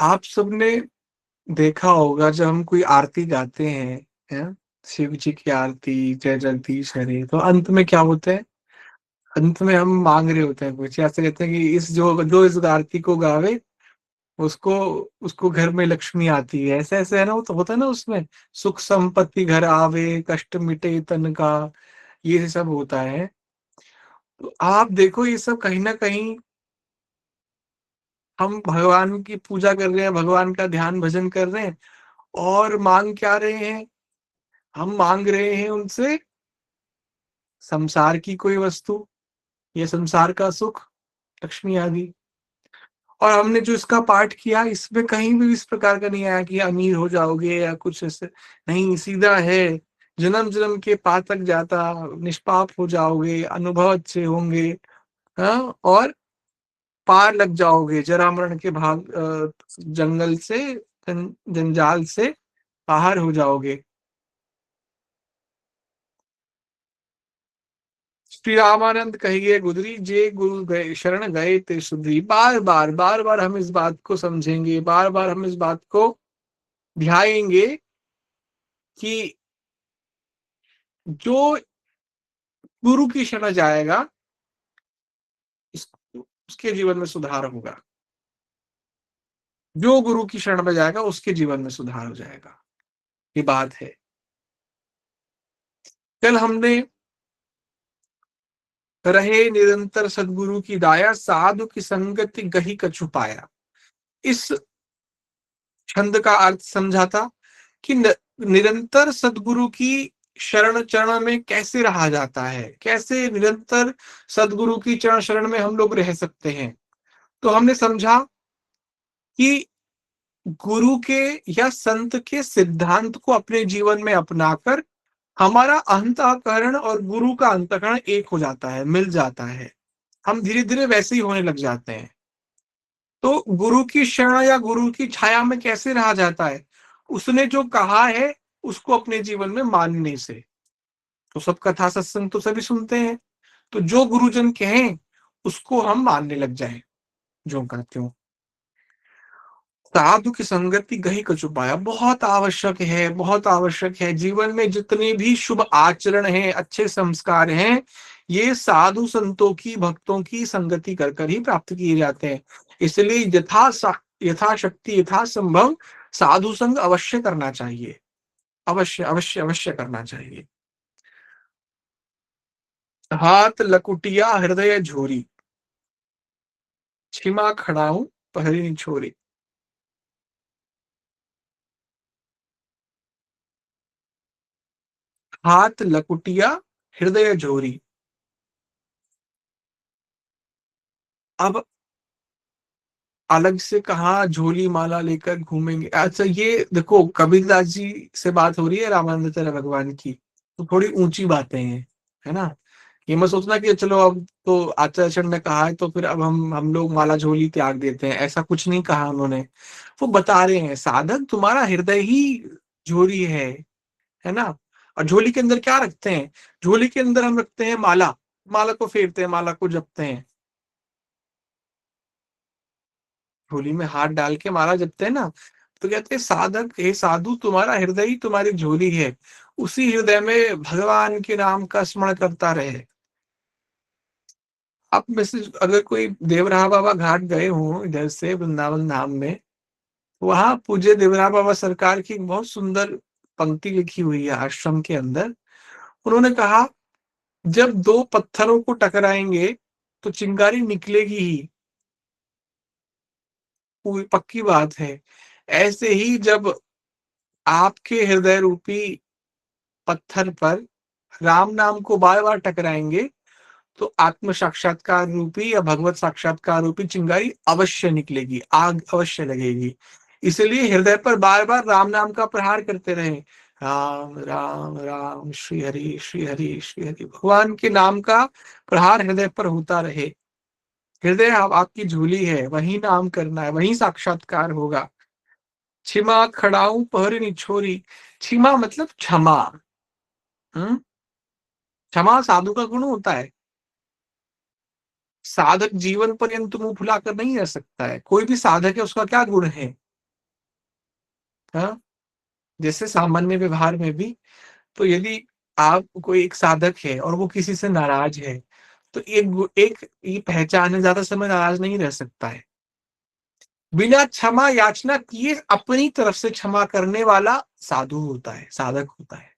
आप सबने देखा होगा जब हम कोई आरती गाते हैं? शिव जी की आरती, जय जगदीश हरे, तो अंत में क्या होता है? अंत में हम माँग रहे होते हैं कुछ, ऐसे कहते हैं कि इस जो जो इस आरती को गावे उसको उसको घर में लक्ष्मी आती है। ऐसे-ऐसे है ना, वो तो होता है ना उसमें, सुख संपत्ति घर आवे, कष्ट मिटे तन का, ये सब होता है। तो आप देखो ये सब कहीं न कहीं हम भगवान की पूजा कर रहे हैं, भगवान का ध्यान भजन कर रहे हैं और माँग क्या रहे हैं? हम माँग रहे हैं उनसे संसार की कोई वस्तु या संसार का सुख, लक्ष्मी आदि। और हमने जो इसका पाठ किया इसमें कहीं भी इस प्रकार का नहीं आया कि अमीर हो जाओगे या कुछ ऐसे, नहीं सीधा है, जन्म-जन्म के पातक जाता, निष्पाप हो जाओगे, अनुभव अच्छे होंगे, हाँ? और पार लग जाओगे जरा-मरण के जंगल से, जंजाल से बाहर हो जाओगे। श्री रामानंद कहिए गुदरी जे गुरु गए शरण गए ते सुधरी। बार-बार, बार-बार हम इस बात को समझेंगे, बार-बार हम इस बात को ध्याएँगे कि जो गुरु की शरण जाएगा, इस उसके जीवन में सुधार होगा। जो गुरु की शरण में जाएगा, उसके जीवन में सुधार हो जाएगा। ये बात है। कल हमने रहे निरंतर सद्गुरु की दाया, साधु की संगति गहि कछु पाया। इस छंद का अर्थ समझा था कि निरंतर सद्गुरु की शरण चरण में कैसे रहा जाता है, कैसे निरंतर सद्गुरु की चरण शरण में हम लोग रह सकते हैं। तो हमने समझा कि गुरु के या संत के सिद्धांत को अपने जीवन में अपनाकर हमारा अंतःकरण और गुरु का अंतःकरण एक हो जाता है, मिल जाता है। हम धीरे-धीरे वैसे ही होने लग जाते हैं। तो गुरु की शरण या गुरु की छाया में कैसे रहा जाता है? उसने जो कहा है, उसको अपने जीवन में मानने से। तो सब कथा सत्संग तो सभी सुनते हैं, तो जो गुरुजन कहें, उसको हम मानने लग जाएँ, ज्यों का त्यों। साधु की संगति गहि कछु पाया, बहुत आवश्यक है, बहुत आवश्यक है। जीवन में जितने भी शुभ आचरण हैं, अच्छे संस्कार हैं, ये साधु संतों की, भक्तों की संगति कर कर ही प्राप्त किए जाते हैं। इसलिए यथाशक्ति, यथासंभव साधु संग अवश्य करना चाहिए। अवश्य, अवश्य, अवश्य करना चाहिए। हाथ लकुटिया हृदय झोरी, छिमा खड़ाऊँ पहरी छोरी। हाथ लकुटिया हृदय झोरी। अब अलग से कहाँ झोली माला लेकर घूमेंगे। अच्छा ये देखो कबीरदास जी से बात हो रही है रामानंदाचार्य भगवान की, तो थोड़ी ऊंची बातें हैं, है ना? ये मत सोचना कि चलो अब तो आचार्य ने कहा है तो फिर अब हम लोग माला झोली त्याग देते हैं, ऐसा कुछ नहीं कहा उन्होंने। वो बता रहे हैं साधक तुम्हारा हृदय ही झोली है ना? और झोली के अंदर क्या रखते हैं? झोली के अंदर हम रखते हैं माला, माला को फेरते हैं, माला को जपते हैं। झोली में हाथ डाल के माला जपते हैं ना, तो कहते हैं साधक हे साधु तुम्हारा हृदय ही तुम्हारी झोली है, उसी हृदय में भगवान के नाम का स्मरण करता रहे। आप में से अगर कोई देवराहा बाबा घाट गए हों इधर से वृंदावन धाम में, वहां पूज्य देवराहा बाबा सरकार की एक बहुत सुंदर पंक्ति लिखी हुई है आश्रम के अंदर। उन्होंने कहा जब दो पत्थरों को टकराएंगे तो चिंगारी निकलेगी ही, पूरी पक्की बात है। ऐसे ही जब आपके हृदय रूपी पत्थर पर राम नाम को बार-बार टकराएँगे, तो आत्म साक्षात्कार रूपी या भगवत साक्षात्कार रूपी चिंगारी अवश्य निकलेगी, आग अवश्य लगेगी। इसलिए हृदय पर बार-बार राम नाम का प्रहार करते रहें। राम, राम, राम, श्री हरि, श्री हरि, श्री हरि। भगवान के नाम का प्रहार हृदय पर होता रहे। हृदय आपकी झोली है, वहीं नाम करना है, वहीं साक्षात्कार होगा। छिमा खड़ाऊँ पहरी निछोरी, छिमा मतलब क्षमा। हुँ? क्षमा साधु का गुण होता है। साधक जीवन पर्यंत मुँह फुलाकर नहीं रह सकता है। कोई भी साधक है उसका क्या गुण है? हाँ, जैसे सामान्य व्यवहार में भी, तो यदि आप कोई एक साधक है और वो किसी से नाराज़ है, तो एक ये पहचान है, ज़्यादा समय नाराज़ नहीं रह सकता है। बिना क्षमा याचना किए अपनी तरफ से क्षमा करने वाला साधु होता है, साधक होता है।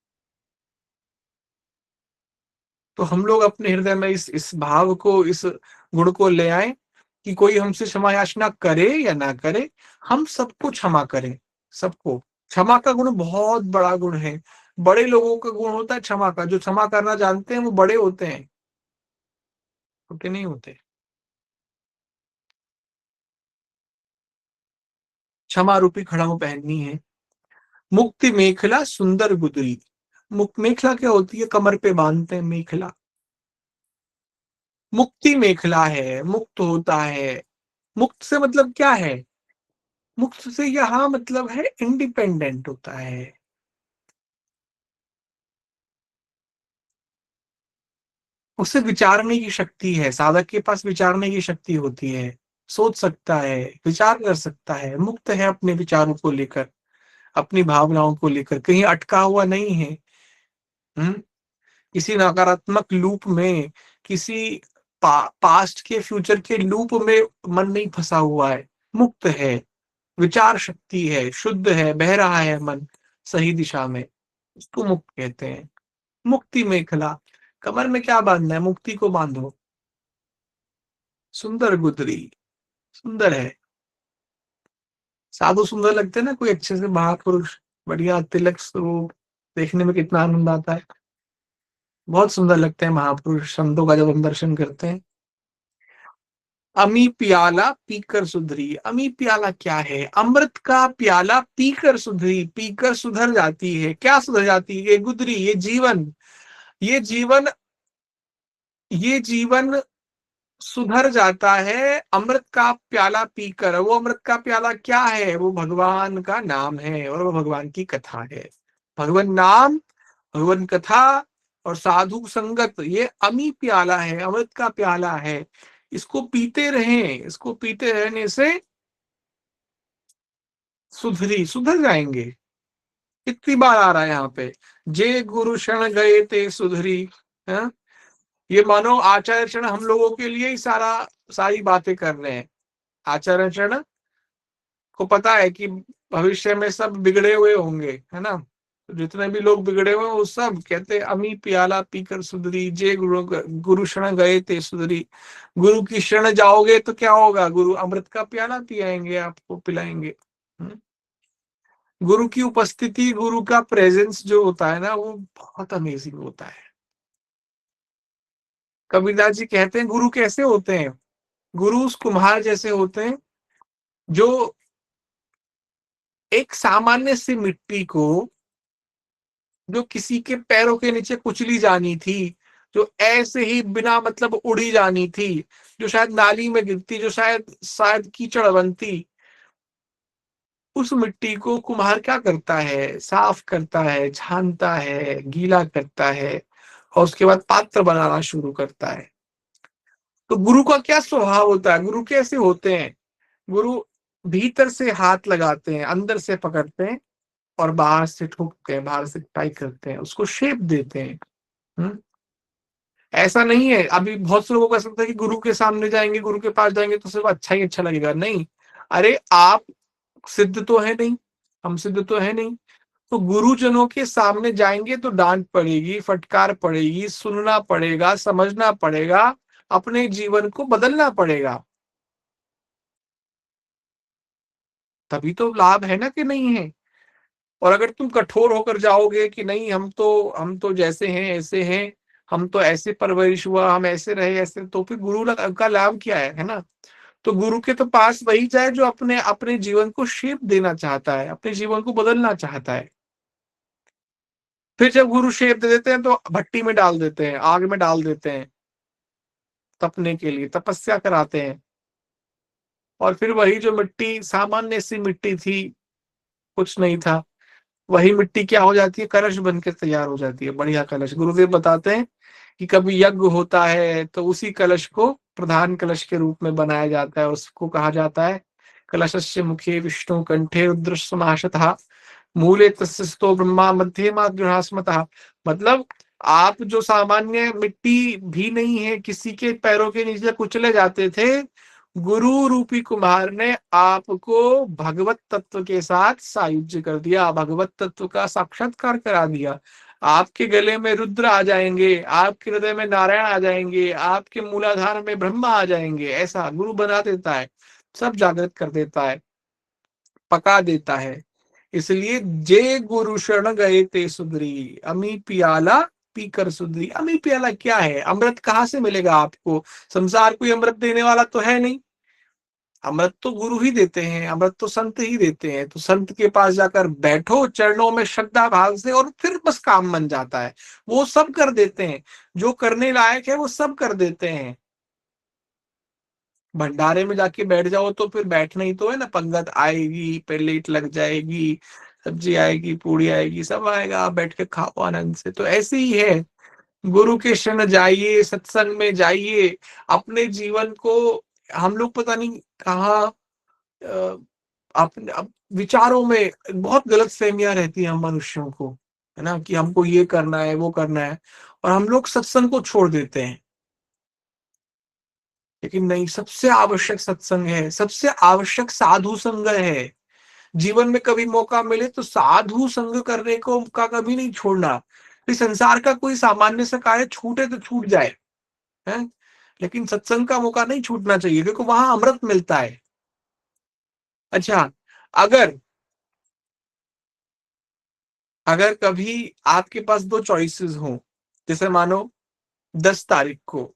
तो हम लोग अपने हृदय में इस भाव को, इस गुण को ले आएँ कि कोई हमसे क्षमा याचना करे या ना करे, हम सबको क्षमा करें, सबको। क्षमा का गुण बहुत बड़ा गुण है। बड़े लोगों का गुण होता है क्षमा का, जो क्षमा करना जानते हैं वो बड़े होते हैं, छोटे नहीं होते। क्षमा रूपी खड़ाऊ पहननी है। मुक्ति मेखला सुंदर गुदरी। मेखला क्या होती है? कमर पे बांधते हैं मेखला। मुक्ति मेखला है, मुक्त होता है। मुक्त से मतलब क्या है? मुक्त से यहाँ मतलब है इंडिपेंडेंट होता है। उसे विचारने की शक्ति है, साधक के पास विचारने की शक्ति होती है। सोच सकता है, विचार कर सकता है, मुक्त है अपने विचारों को लेकर, अपनी भावनाओं को लेकर, कहीं अटका हुआ नहीं है। हुँ? किसी नकारात्मक लूप में, किसी पास्ट के फ्यूचर के लूप में मन नहीं फंसा हुआ है, मुक्त है, विचार शक्ति है, शुद्ध है, बह रहा है मन सही दिशा में, उसको मुक्त कहते हैं। मुक्ति मेखला, कमर में क्या बांधना है? मुक्ति को बांधो। सुंदर गुदरी, सुंदर है। साधु सुंदर लगते हैं ना, कोई अच्छे से महापुरुष, बढ़िया तिलक स्वरूप, देखने में कितना आनंद आता है। बहुत सुंदर लगते हैं महापुरुष संतों का जब हम दर्शन करते हैं। अमी प्याला पीकर सुधरी। अमी प्याला क्या है? अमृत का प्याला पीकर सुधरी, पीकर सुधर जाती है। क्या सुधर जाती है? ये गुदरी, ये जीवन, ये जीवन, ये जीवन सुधर जाता है अमृत का प्याला पीकर। वो अमृत का प्याला क्या है? वो भगवान का नाम है और वो भगवान की कथा है। भगवान नाम, भगवान कथा और साधु संगत, ये अमी प्याला है, अमृत का प्याला है। इसको पीते रहें, इसको पीते रहने से सुधर जाएंगे। कितनी बार आ रहा है यहाँ पे, जे गुरु शरण गए ते सुधरी। है, ये मानो आचार्य चरण हम लोगों के लिए ही सारी बातें कर रहे हैं। आचार्य चरण को पता है कि भविष्य में सब बिगड़े हुए होंगे, है ना? तो जितने भी लोग बिगड़े हुए हैं वो सब कहते अमी प्याला पीकर सुधरी, जे गुरु शरण गए थे सुधरी। गुरु की शरण जाओगे तो क्या होगा? गुरु अमृत का प्याला पिलाएंगे, आपको पिलाएंगे। हम्म? गुरु की उपस्थिति, गुरु का प्रेजेंस जो होता है ना, वो बहुत अमेजिंग होता है। कबीरदास जी कहते हैं गुरु कैसे होते हैं? गुरु उस कुम्हार जैसे होते हैं जो एक सामान्य सी मिट्टी को, जो किसी के पैरों के नीचे कुचली जानी थी, जो ऐसे ही बिना मतलब उड़ी जानी थी, जो शायद नाली में गिरती, जो शायद शायद कीचड़ बनती, उस मिट्टी को कुम्हार क्या करता है? साफ करता है, छानता है, गीला करता है और उसके बाद पात्र बनाना शुरू करता है। तो गुरु का क्या स्वभाव होता है? गुरु कैसे होते हैं? गुरु भीतर से हाथ लगाते हैं, अंदर से पकड़ते हैं और बाहर से ठोकते हैं, बाहर से टाई करते हैं, उसको शेप देते हैं। हम्म? ऐसा नहीं है, अभी बहुत से लोगों को ऐसा लगता है कि गुरु के सामने जाएंगे, गुरु के पास जाएंगे तो सिर्फ अच्छा ही अच्छा लगेगा। नहीं, अरे आप सिद्ध तो है नहीं, हम सिद्ध तो है नहीं। तो गुरुजनों के सामने जाएंगे तो डांट पड़ेगी, फटकार पड़ेगी, सुनना पड़ेगा, समझना पड़ेगा, अपने जीवन को बदलना पड़ेगा। तभी तो लाभ है ना, कि नहीं है? और अगर तुम कठोर होकर जाओगे कि नहीं, हम तो जैसे हैं ऐसे हैं, हम तो ऐसे परवरिश हुआ, हम ऐसे रहे ऐसे, तो फिर का लाभ क्या है ना? तो गुरु के तो पास वही जाए जो अपने अपने जीवन को शेप देना चाहता है, अपने जीवन को बदलना चाहता है। फिर जब गुरु शेप दे देते हैं तो भट्टी में डाल देते हैं, आग में डाल देते हैं, तपने के लिए तपस्या कराते हैं। और फिर वही जो मिट्टी, सामान्य सी मिट्टी थी, कुछ नहीं था, वही मिट्टी क्या हो जाती है? कलश बन के तैयार हो जाती है, बढ़िया कलश। गुरुदेव बताते हैं कि कभी यज्ञ होता है तो उसी कलश को प्रधान कलश के रूप में बनाया जाता है, उसको कहा जाता है कलशस्य मुखे विष्णु कंठे रुद्र समाशतः। मूले तस्य स्तो ब्रह्मा मध्ये मां गृहास्मतः। मतलब आप जो सामान्य मिट्टी भी नहीं है, किसी के पैरों के नीचे कुचले जाते थे, गुरु रूपी कुम्हार ने आपको भगवत तत्व के साथ सायुज्य कर दिया, भगवत तत्व का साक्षात्कार करा दिया। आपके गले में रुद्र आ जाएंगे, आपके हृदय में नारायण आ जाएंगे, आपके मूलाधार में ब्रह्मा आ जाएंगे। ऐसा गुरु बना देता है, सब जागृत कर देता है, पका देता है। इसलिए जे गुरु शरण गए ते सुधरी, अमी पियाला पीकर सुधरी। अमी पियाला क्या है? अमृत कहाँ से मिलेगा आपको? संसार कोई अमृत देने वाला तो है नहीं। अमृत तो गुरु ही देते हैं, अमृत तो संत ही देते हैं। तो संत के पास जाकर बैठो चरणों में श्रद्धा भाव से, और फिर बस काम बन जाता है। वो सब कर देते हैं, जो करने लायक है वो सब कर देते हैं। भंडारे में जाके बैठ जाओ तो फिर बैठना ही तो है ना, पंगत आएगी, प्लेट लग जाएगी, सब्जी आएगी, पूड़ी आएगी, सब आएगा, आप बैठ के खाओ आनंद से। तो ऐसे ही है, गुरु के शरण जाइए, सत्संग में जाइए, अपने जीवन को। हम लोग पता नहीं कहाँ अपने विचारों में बहुत गलत फहमियां रहती है हम मनुष्यों को, है ना, कि हमको ये करना है, वो करना है, और हम लोग सत्संग को छोड़ देते हैं। लेकिन नहीं, सबसे आवश्यक सत्संग है, सबसे आवश्यक साधु संग है। जीवन में कभी मौका मिले तो साधु संग करने को का कभी नहीं छोड़ना। इस संसार का कोई सामान्य सा कार्य छूटे तो छूट जाए, है, लेकिन सत्संग का मौका नहीं छूटना चाहिए, क्योंकि वहां अमृत मिलता है। अच्छा, अगर अगर कभी आपके पास दो चॉइसेस हो, जैसे मानो 10 तारीख को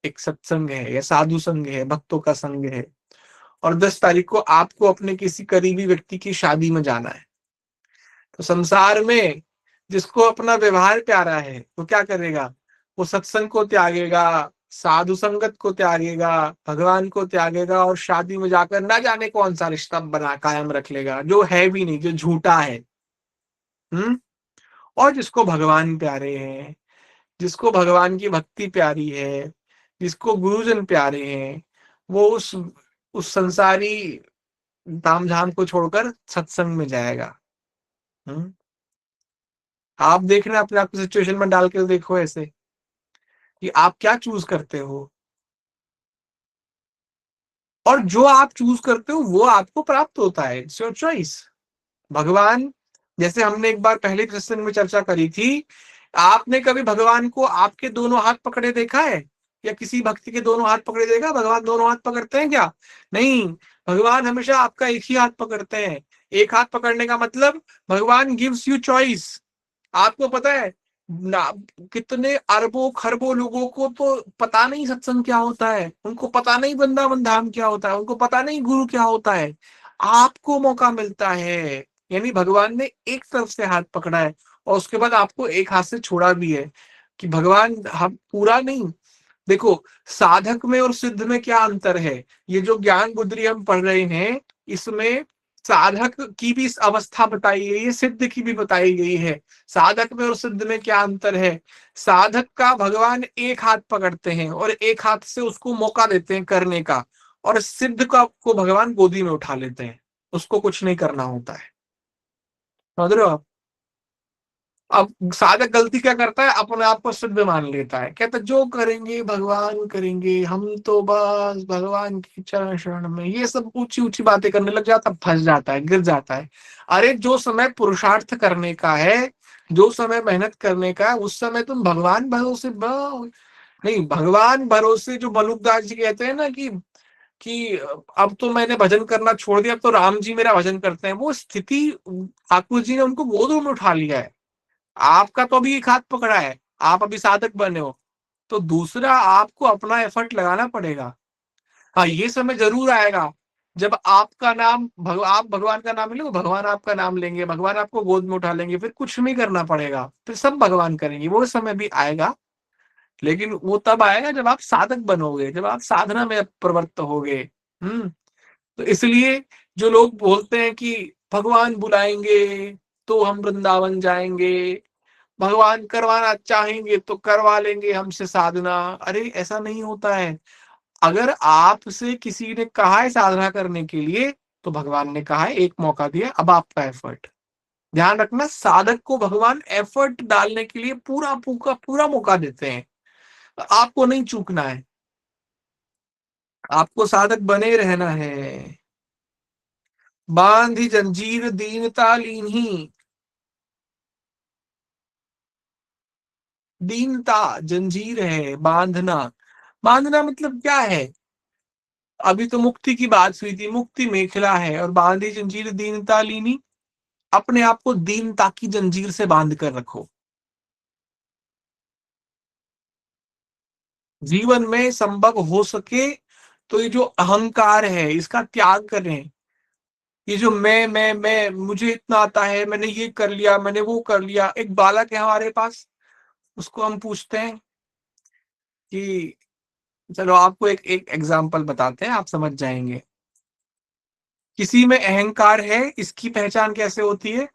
एक सत्संग है या साधु संघ है, भक्तों का संघ है, और 10 तारीख को आपको अपने किसी करीबी व्यक्ति की शादी में जाना है। तो संसार में जिसको अपना व्यवहार प्यारा है वो क्या करेगा? वो सत्संग को त्यागेगा, साधु संगत को त्यागेगा, भगवान को त्यागेगा, और शादी में जाकर ना जाने कौन सा रिश्ता बना कायम रख लेगा, जो है भी नहीं, जो झूठा है। हम्म। और जिसको भगवान प्यारे हैं, जिसको भगवान की भक्ति प्यारी है, जिसको गुरुजन प्यारे हैं, वो उस संसारी तामझाम को छोड़कर सत्संग में जाएगा। हम्म। आप देख रहे हैं, अपने आप की सिचुएशन में डाल के देखो ऐसे, कि आप क्या चूज करते हो, और जो आप चूज करते हो वो आपको प्राप्त होता है। It's your choice. भगवान, जैसे हमने एक बार पहले प्रसंग में चर्चा करी थी, आपने कभी भगवान को आपके दोनों हाथ पकड़े देखा है? या किसी भक्ति के दोनों हाथ पकड़े देखा? भगवान दोनों हाथ पकड़ते हैं क्या? नहीं। भगवान हमेशा आपका एक ही हाथ पकड़ते हैं। एक हाथ पकड़ने का मतलब, भगवान गिव्स यू चॉइस। आपको पता है ना, कितने अरबों खरबों लोगों को तो पता नहीं सत्संग क्या होता है, उनको पता नहीं वृंदावन धाम क्या होता है, उनको पता नहीं गुरु क्या होता है। आपको मौका मिलता है, यानी भगवान ने एक तरफ से हाथ पकड़ा है, और उसके बाद आपको एक हाथ से छोड़ा भी है, कि भगवान हम पूरा नहीं। देखो, साधक में और सिद्ध में क्या अंतर है? ये जो ज्ञान गुदरी हम पढ़ रहे हैं, इसमें साधक की भी अवस्था बताई गई है, सिद्ध की भी बताई गई है। साधक में और सिद्ध में क्या अंतर है? साधक का भगवान एक हाथ पकड़ते हैं और एक हाथ से उसको मौका देते हैं करने का, और सिद्ध का को भगवान गोदी में उठा लेते हैं, उसको कुछ नहीं करना होता है। समझ रहे हो आप? अब साधक गलती क्या करता है, अपने आप को सिद्ध मान लेता है, कहता है जो करेंगे भगवान करेंगे, हम तो बस भगवान की चरण शरण में, ये सब ऊंची ऊंची बातें करने लग जाता, फंस जाता है, गिर जाता है। अरे जो समय पुरुषार्थ करने का है, जो समय मेहनत करने का है, उस समय तुम भगवान भरोसे नहीं, भगवान भरोसे, जो मलुकदास जी कहते हैं ना, कि अब तो मैंने भजन करना छोड़ दिया, अब तो राम जी मेरा भजन करते हैं, वो स्थिति ठाकुर जी ने उनको गोद में उठा लिया है। आपका तो अभी एक हाथ पकड़ा है, आप अभी साधक बने हो, तो दूसरा आपको अपना एफर्ट लगाना पड़ेगा। हाँ, ये समय जरूर आएगा जब आपका नाम आप भगवान का नाम लेंगे, भगवान आपका नाम लेंगे, भगवान आपको गोद में उठा लेंगे, फिर कुछ नहीं करना पड़ेगा, फिर सब भगवान करेंगे। वो समय भी आएगा, लेकिन वो तब आएगा जब आप साधक बनोगे, जब आप साधना में प्रवृत्त होगे। हम्म। तो इसलिए जो लोग बोलते हैं कि भगवान बुलाएंगे तो हम वृंदावन जाएंगे, भगवान करवाना चाहेंगे तो करवा लेंगे हमसे साधना, अरे ऐसा नहीं होता है। अगर आपसे किसी ने कहा है साधना करने के लिए, तो भगवान ने कहा है, एक मौका दिया, अब आपका एफर्ट। ध्यान रखना, साधक को भगवान एफर्ट डालने के लिए पूरा पूरा पूरा मौका देते हैं। आपको नहीं चूकना है, आपको साधक बने रहना है। बांधी जंजीर दीनता लीन्ही। दीनता जंजीर है, बांधना। बांधना मतलब क्या है? अभी तो मुक्ति की बात हुई थी, मुक्ति मेखला है, और बांधी जंजीर दीनता लीनी, अपने आप को दीनता की जंजीर से बांध कर रखो। जीवन में संभव हो सके तो ये जो अहंकार है इसका त्याग करें। ये जो मैं मुझे इतना आता है, मैंने ये कर लिया, मैंने वो कर लिया। एक बालक है हमारे पास, उसको हम पूछते हैं कि, चलो आपको एक एक एग्जाम्पल बताते हैं, आप समझ जाएंगे। किसी में अहंकार है, इसकी पहचान कैसे होती है?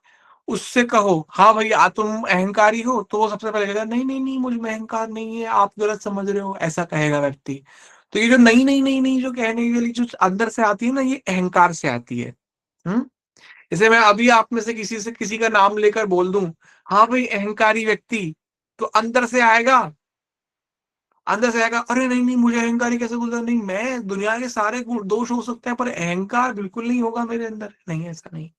उससे कहो हाँ भैया तुम अहंकारी हो, तो वो सबसे पहले कहेगा नहीं नहीं नहीं, मुझ में अहंकार नहीं है, आप गलत समझ रहे हो, ऐसा कहेगा व्यक्ति। तो ये जो नहीं नहीं नहीं नहीं जो कहने के लिए जो अंदर से आती है ना, ये अहंकार से आती है। हम्म। जैसे मैं अभी आप में से किसी का नाम लेकर बोल दूं, हाँ भाई अहंकारी व्यक्ति, तो अंदर से आएगा अरे नहीं नहीं, मुझे अहंकारी कैसे बोलता, नहीं मैं दुनिया के सारे दोष हो सकते हैं पर अहंकार बिल्कुल नहीं होगा मेरे अंदर, नहीं ऐसा नहीं।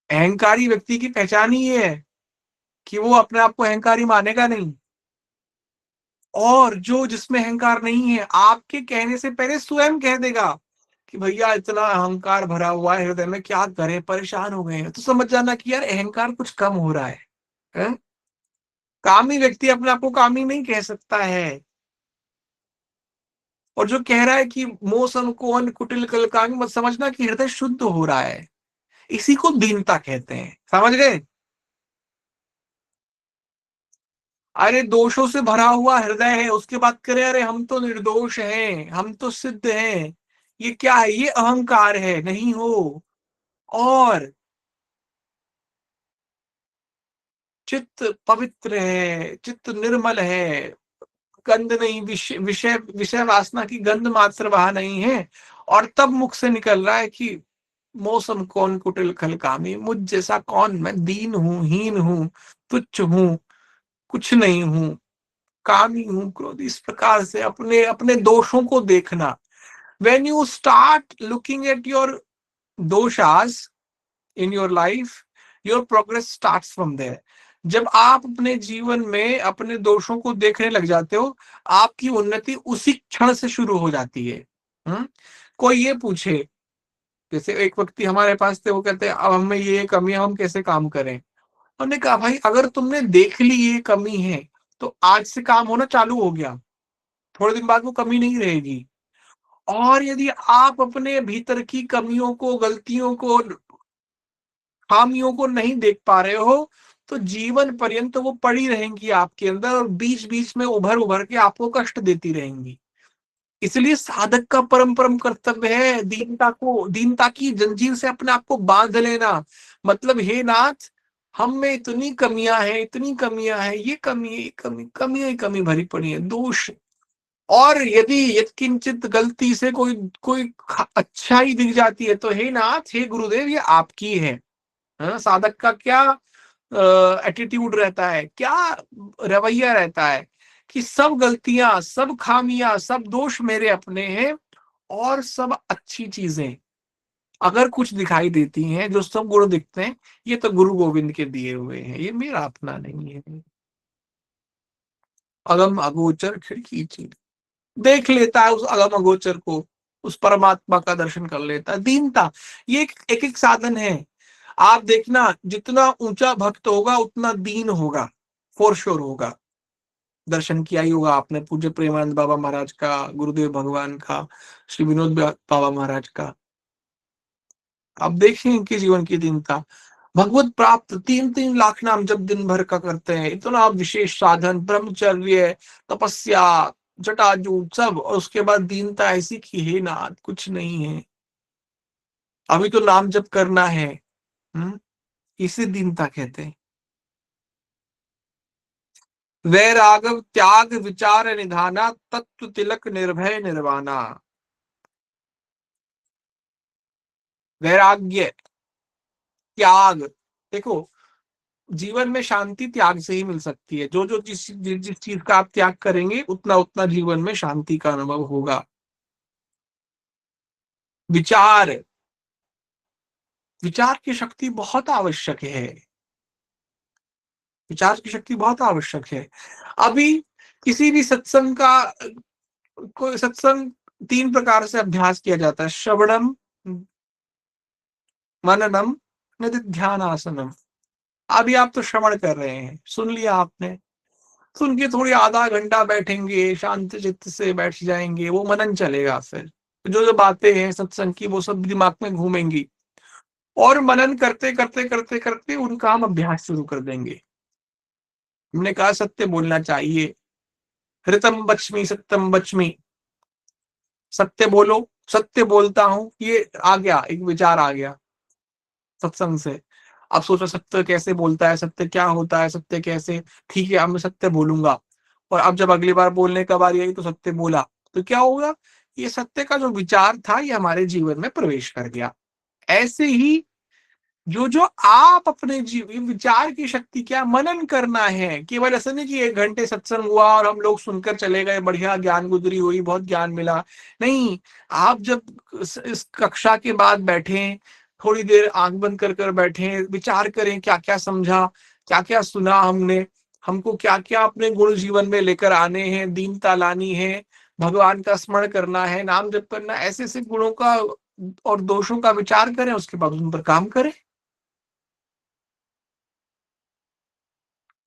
अहंकारी व्यक्ति की पहचान ही ये है कि वो अपने आप को अहंकारी मानेगा नहीं। और जो जिसमें अहंकार नहीं है, आपके कहने से पहले स्वयं कह देगा कि भैया इतना अहंकार भरा हुआ है हृदय में, क्या करें, परेशान हो गए हैं, तो समझ जाना कि यार अहंकार कुछ कम हो रहा है? कामी व्यक्ति अपने आप को कामी नहीं कह सकता है। और जो कह रहा है कि मोह संकोच कुटिल कल कामी, मत समझना कि हृदय शुद्ध हो रहा है। इसी को दीनता कहते हैं, समझ गए? अरे दोषों से भरा हुआ हृदय है, उसके बाद करे अरे हम तो निर्दोष हैं, हम तो सिद्ध हैं, ये क्या है? ये अहंकार है, नहीं हो। और चित्त पवित्र है, चित्त निर्मल है, गंध नहीं, विषय विषय विषय वासना की गंध मात्र वहां नहीं है। और तब मुख से निकल रहा है कि मौसम कौन कुटिल खल कामी, मुझ जैसा कौन, मैं दीन हूं, हीन हूं, तुच्छ हूं, कुछ नहीं हूं, कामी हूं, क्रोध। इस प्रकार से अपने अपने दोषों को देखना। when you start looking at your doshas in your life, your progress starts from there। जब आप अपने जीवन में अपने दोषों को देखने लग जाते हो, आपकी उन्नति उसी क्षण से शुरू हो जाती है। हम्म। कोई ये पूछे, जैसे एक व्यक्ति हमारे पास थे, वो कहते हैं अब हमें ये कमी है, हम कैसे काम करें? हमने कहा भाई अगर तुमने देख ली ये कमी है, तो आज से काम होना चालू हो गया, थोड़े दिन बाद वो कमी नहीं रहेगी। और यदि आप अपने भीतर की कमियों को, गलतियों को, खामियों को नहीं देख पा रहे हो, तो जीवन पर्यंत वो पड़ी रहेंगी आपके अंदर, और बीच बीच में उभर उभर के आपको कष्ट देती रहेंगी। इसलिए साधक का परम परम कर्तव्य है दीनता की जंजीर से अपने आप को बांध लेना। मतलब हे नाथ, हम में इतनी कमियां हैं, इतनी कमियां हैं, ये कमी, ये कमी, कमियां ही कमी भरी पड़ी है, दोष। और यदि यत्किंचित गलती से कोई कोई अच्छाई दिख जाती है, तो हे नाथ, हे गुरुदेव, ये आपकी है। हाँ, साधक का क्या एटीट्यूड रहता है, क्या रवैया रहता है कि सब गलतियां, सब खामियां, सब दोष मेरे अपने हैं, और सब अच्छी चीजें अगर कुछ दिखाई देती हैं, जो सब गुण दिखते हैं, ये तो गुरु गोविंद के दिए हुए हैं, ये मेरा अपना नहीं है। अगम अगोचर खिड़की चीर, देख लेता है उस अगम अगोचर को, उस परमात्मा का दर्शन कर लेता है। दीनता, ये एक एक साधन है। आप देखना, जितना ऊंचा भक्त होगा उतना दीन होगा, फॉर श्योर होगा। दर्शन किया ही होगा आपने पूज्य प्रेमानंद बाबा महाराज का, गुरुदेव भगवान का, श्री विनोद बाबा महाराज का। आप देखें इनके जीवन की दीनता। भगवत प्राप्त 3-3 लाख नाम जब दिन भर का करते हैं, इतना विशेष साधन, ब्रह्मचर्य, तपस्या, जटाजूट सब, और उसके बाद दीनता ऐसी की हे नाथ कुछ नहीं है, अभी तो नाम जप करना है। हम्म। इसे दीनता कहते हैं। वैरागव त्याग विचार निधाना, तत्व तिलक निर्भय निर्वाणा। वैराग्य, त्याग। देखो, जीवन में शांति त्याग से ही मिल सकती है। जो जो जिस चीज का आप त्याग करेंगे, उतना उतना जीवन में शांति का अनुभव होगा। विचार, विचार की शक्ति बहुत आवश्यक है। विचार की शक्ति बहुत आवश्यक है। अभी किसी भी सत्संग का, कोई सत्संग 3 प्रकार से अभ्यास किया जाता है: श्रवणम, मननम, निधिध्यानासनम। अभी आप तो श्रवण कर रहे हैं, सुन लिया आपने, सुन के थोड़ी आधा घंटा बैठेंगे, शांत चित्त से बैठ जाएंगे, वो मनन चलेगा। फिर जो जो बातें हैं सत्संग की, वो सब दिमाग में घूमेंगी, और मनन करते करते करते करते उनका हम अभ्यास शुरू कर देंगे। हमने कहा सत्य बोलना चाहिए, ऋतम बच्मी सत्यम बच्मी, सत्य बोलो, सत्य बोलता हूं, ये आ गया, एक विचार आ गया सत्संग से। अब सोचो सत्य कैसे बोलता है, सत्य क्या होता है, सत्य कैसे, ठीक है अब मैं सत्य बोलूंगा। और अब जब अगली बार बोलने का बारी आई तो सत्य बोला, तो क्या होगा, ये सत्य का जो विचार था ये हमारे जीवन में प्रवेश कर गया। ऐसे ही जो जो आप अपने जीवन विचार की शक्ति, क्या मनन करना है, केवल ऐसा नहीं कि 1 घंटे सत्संग हुआ और हम लोग सुनकर चले गए, बढ़िया ज्ञान गुदरी हुई, बहुत ज्ञान मिला। नहीं, आप जब इस कक्षा के बाद बैठे, थोड़ी देर आंख बंद कर कर बैठे, विचार करें क्या क्या समझा, क्या क्या सुना हमने, हमको क्या क्या अपने गुण जीवन में लेकर आने हैं, दीनता लानी है, भगवान का स्मरण करना है, नाम जप करना, ऐसे ऐसे गुणों का और दोषों का विचार करें, उसके बाद उन पर काम करें।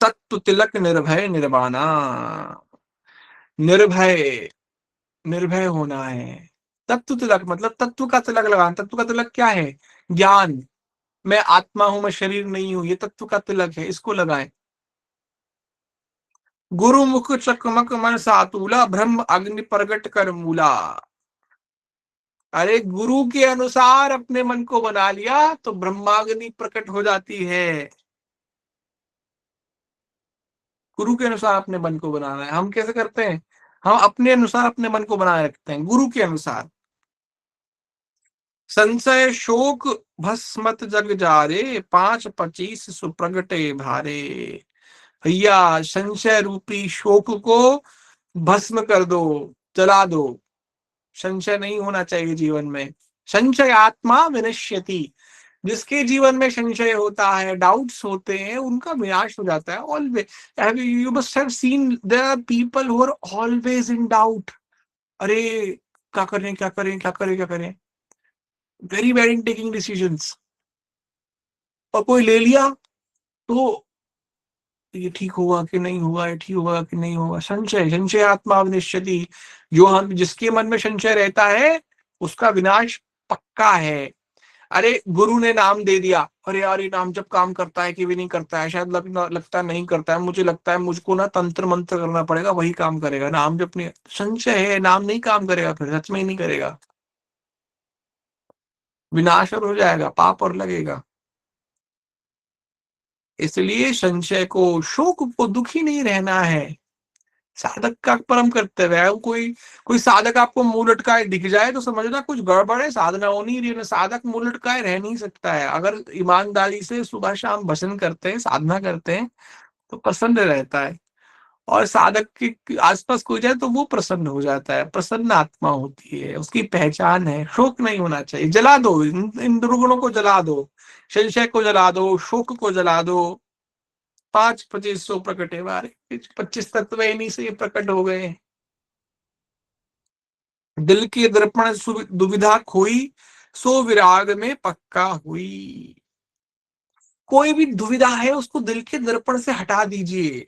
तत्व तिलक निर्भय निर्वाणा, निर्भय, निर्भय होना है। तत्व तिलक मतलब तत्व का तिलक लगाना। तत्व का तिलक क्या है? ज्ञान, मैं आत्मा हूं, मैं शरीर नहीं हूं, ये तत्व का तिलक है, इसको लगाएं। गुरु मुख चकमक मन सातूला, ब्रह्म अग्नि प्रगट कर मूला। अरे गुरु के अनुसार अपने मन को बना लिया तो ब्रह्माग्नि प्रकट हो जाती है। गुरु के अनुसार अपने मन को बनाना है। हम कैसे करते हैं? हम अपने अनुसार अपने मन को बनाए रखते हैं, गुरु के अनुसार। संशय शोक भस्मत जग जारे, 5-25 सुप्रगटे भारे। भैया संशय रूपी शोक को भस्म कर दो, जला दो। संशय नहीं होना चाहिए जीवन में। संशय आत्मा विनश्यति। जिसके जीवन में संशय होता है, डाउट्स होते हैं, उनका विनाश हो जाता है always. You must have seen there are people who are always in doubt. अरे क्या करें क्या करें क्या करें क्या करें, very bad in taking decisions. और कोई ले लिया तो ये ठीक होगा कि नहीं होगा, ये ठीक होगा कि नहीं होगा। संशय, संशय आत्मा विनश्यति। जो हम जिसके मन में संशय रहता है उसका विनाश पक्का है। अरे गुरु ने नाम दे दिया, अरे यार ये नाम जब काम करता है कि भी नहीं करता है, शायद लगता नहीं करता है, मुझे लगता है मुझको ना तंत्र मंत्र करना पड़ेगा, वही काम करेगा। नाम जब नहीं, संशय है, नाम नहीं काम करेगा, फिर सच में ही नहीं करेगा, विनाश और हो जाएगा, पाप और लगेगा। इसलिए संशय को, शोक को, दुखी नहीं रहना है। साधक का परम कर्तव्य है। कोई कोई साधक आपको मुंह लटकाए दिख जाए तो समझना कुछ गड़बड़ है, साधना हो नहीं रही है। साधक मुंह लटकाए रह नहीं सकता है। अगर ईमानदारी से सुबह शाम भजन करते हैं, साधना करते हैं, तो प्रसन्न रहता है। और साधक के आसपास कोई जाए तो वो प्रसन्न हो जाता है, प्रसन्न आत्मा होती है, उसकी पहचान है। शोक नहीं होना चाहिए। जला दो इन दुर्गुणों को, जला दो, संशय को जला दो, शोक को जला दो। 5-25 प्रकटे बारे, 25 तत्व इन्हीं से ये प्रकट हो गए। दिल की दर्पण दुविधा खोई, सो विराग में पक्का हुई। कोई भी दुविधा है उसको दिल के दर्पण से हटा दीजिए,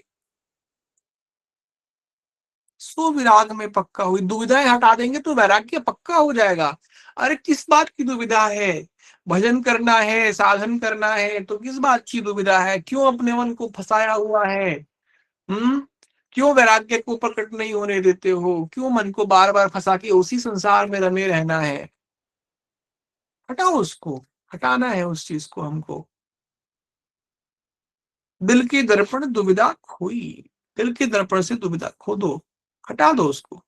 सो विराग में पक्का हुई। दुविधाएं हटा देंगे तो वैराग्य पक्का हो जाएगा। अरे किस बात की दुविधा है? भजन करना है, साधन करना है, तो किस बात की दुविधा है? क्यों अपने मन को फंसाया हुआ है? हम्म, क्यों वैराग्य को प्रकट नहीं होने देते हो? क्यों मन को बार बार फंसा के उसी संसार में रमे रहना है? हटाओ उसको, हटाना है उस चीज को हमको। दिल की दर्पण दुविधा खोई, दिल के दर्पण से दुविधा खो दो, हटा दो उसको।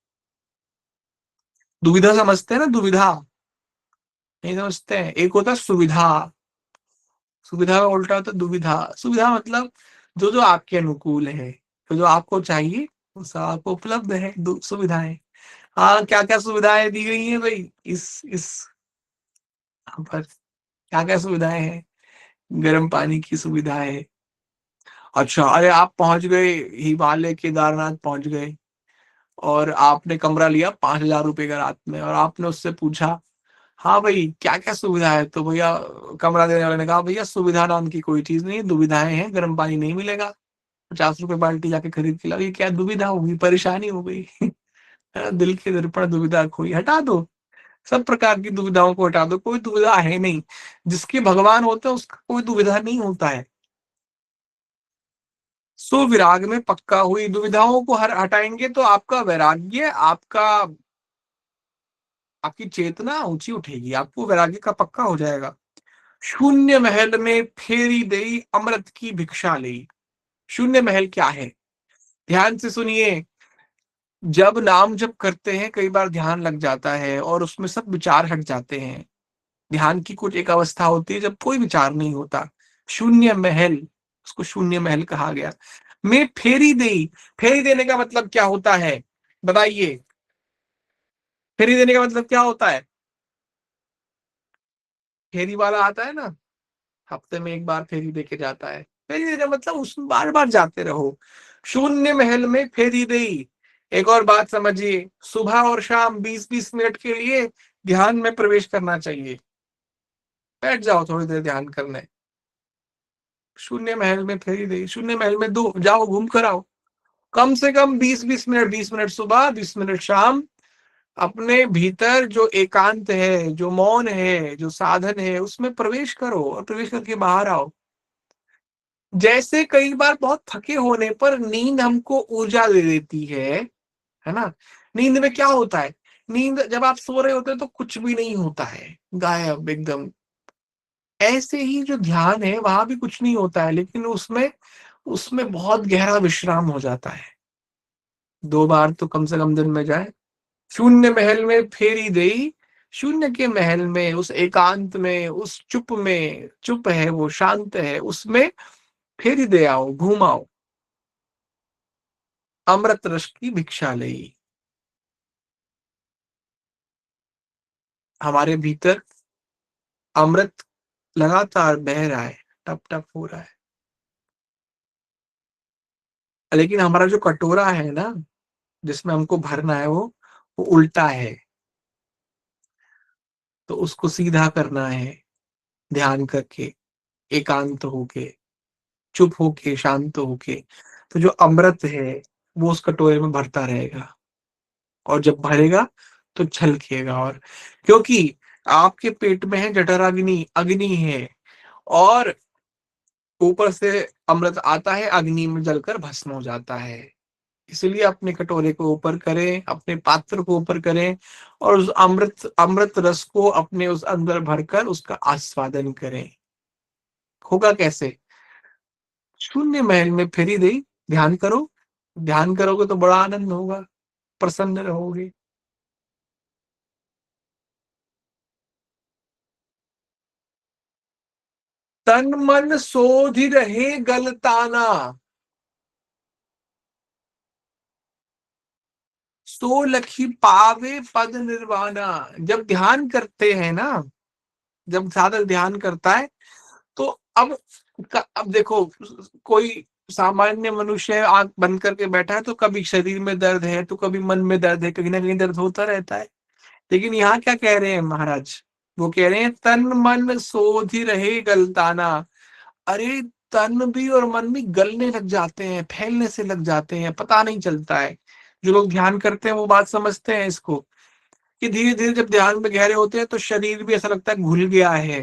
दुविधा समझते हैं ना, दुविधा, नहीं समझते हैं। एक होता है सुविधा, सुविधा का उल्टा होता है दुविधा। सुविधा मतलब जो आपके अनुकूल है, तो जो आपको चाहिए वो सब आपको उपलब्ध है। सुविधाएं, हाँ क्या क्या सुविधाएं दी गई हैं भाई इस यहाँ पर, क्या क्या सुविधाएं हैं? गर्म पानी की सुविधा है। अच्छा, अरे आप पहुंच गए, हिमालय केदारनाथ पहुंच गए, और आपने कमरा लिया 5,000 रुपए का रात में, और आपने उससे पूछा हाँ भाई क्या क्या सुविधा है, तो भैया कमरा देने वाले ने कहा भैया सुविधा नाम की कोई चीज नहीं है, दुविधाएं हैं, गर्म पानी नहीं मिलेगा, 50 रुपए बाल्टी जाके खरीद के लाओ। ये क्या दुविधा होगी, परेशानी हो गई। दिल के दर्पण दुविधा खोई, हटा दो, सब प्रकार की दुविधाओं को हटा दो, कोई दुविधा है नहीं। जिसके भगवान होते हैं उसका कोई दुविधा नहीं होता है। सो विराग में पक्का हुई, दुविधाओं को हर हटाएंगे तो आपका वैराग्य, आपकी चेतना ऊंची उठेगी, आपको वैराग्य का पक्का हो जाएगा। शून्य महल में फेरी दई अमृत की भिक्षा ली। शून्य महल क्या है? ध्यान से सुनिए। जब नाम जप करते हैं कई बार ध्यान लग जाता है और उसमें सब विचार हट जाते हैं। ध्यान की कुछ एक अवस्था होती है जब कोई विचार नहीं होता, शून्य महल, उसको शून्य महल कहा गया। मैं फेरी दई, फेरी देने का मतलब क्या होता है बताइए? फेरी देने का मतलब क्या होता है? फेरी वाला आता है ना, हफ्ते में एक बार फेरी देके जाता है, फेरी देने का मतलब उसमें बार बार जाते रहो। शून्य महल में फेरी दई। एक और बात समझिए, सुबह और शाम 20-20 मिनट के लिए ध्यान में प्रवेश करना चाहिए। बैठ जाओ थोड़ी देर ध्यान करने। शून्य महल में फेरी दई, शून्य महल में दो जाओ, घूम कर आओ। कम से कम 20-20 मिनट, 20 मिनट सुबह, 20 मिनट शाम। अपने भीतर जो एकांत है, जो मौन है, जो साधन है, उसमें प्रवेश करो और प्रवेश करके बाहर आओ। जैसे कई बार बहुत थके होने पर नींद हमको ऊर्जा दे देती है ना? नींद में क्या होता है? नींद जब आप सो रहे होते हैं तो कुछ भी नहीं होता है, गायब एकदम। ऐसे ही जो ध्यान है वहां भी कुछ नहीं होता है, लेकिन उसमें उसमें बहुत गहरा विश्राम हो जाता है। 2 बार तो कम से कम दिन में जाए। शून्य महल में फेरी देई, शून्य के महल में, उस एकांत में, उस चुप में, चुप है वो, शांत है, उसमें फेरी दे आओ, घूम आओ, अमृत रस की भिक्षा ले। हमारे भीतर अमृत लगातार बह रहा है, टप टप हो रहा है, लेकिन हमारा जो कटोरा है ना, जिसमें हमको भरना है, वो उल्टा है। तो उसको सीधा करना है, ध्यान करके, एकांत होके, चुप होके, शांत होके। तो जो अमृत है वो उस कटोरे में भरता रहेगा, और जब भरेगा तो छलकेगा। और क्योंकि आपके पेट में है जठराग्नि, अग्नि है, और ऊपर से अमृत आता है, अग्नि में जलकर भस्म हो जाता है। इसलिए अपने कटोरे को ऊपर करें, अपने पात्र को ऊपर करें, और उस अमृत अमृत रस को अपने उस अंदर भरकर उसका आस्वादन करें। होगा कैसे? शून्य महल में फेरी दे, ध्यान करो। ध्यान करोगे तो बड़ा आनंद होगा, प्रसन्न रहोगे। तन मन सोधि रहे गलताना, सो लखी पावे पद निर्वाणा। जब ध्यान करते हैं ना, जब साधक ध्यान करता है, तो अब देखो, कोई सामान्य मनुष्य आंख बंद करके बैठा है तो कभी शरीर में दर्द है, तो कभी मन में दर्द है, कहीं ना कहीं दर्द होता रहता है। लेकिन यहाँ क्या कह रहे हैं महाराज? वो कह रहे हैं तन मन सोधि रहे गलताना। अरे, तन भी और मन भी गलने लग जाते हैं, फैलने से लग जाते हैं, पता नहीं चलता है। जो लोग ध्यान करते हैं वो बात समझते हैं इसको, कि धीरे धीरे जब ध्यान में गहरे होते हैं तो शरीर भी ऐसा लगता है घुल गया है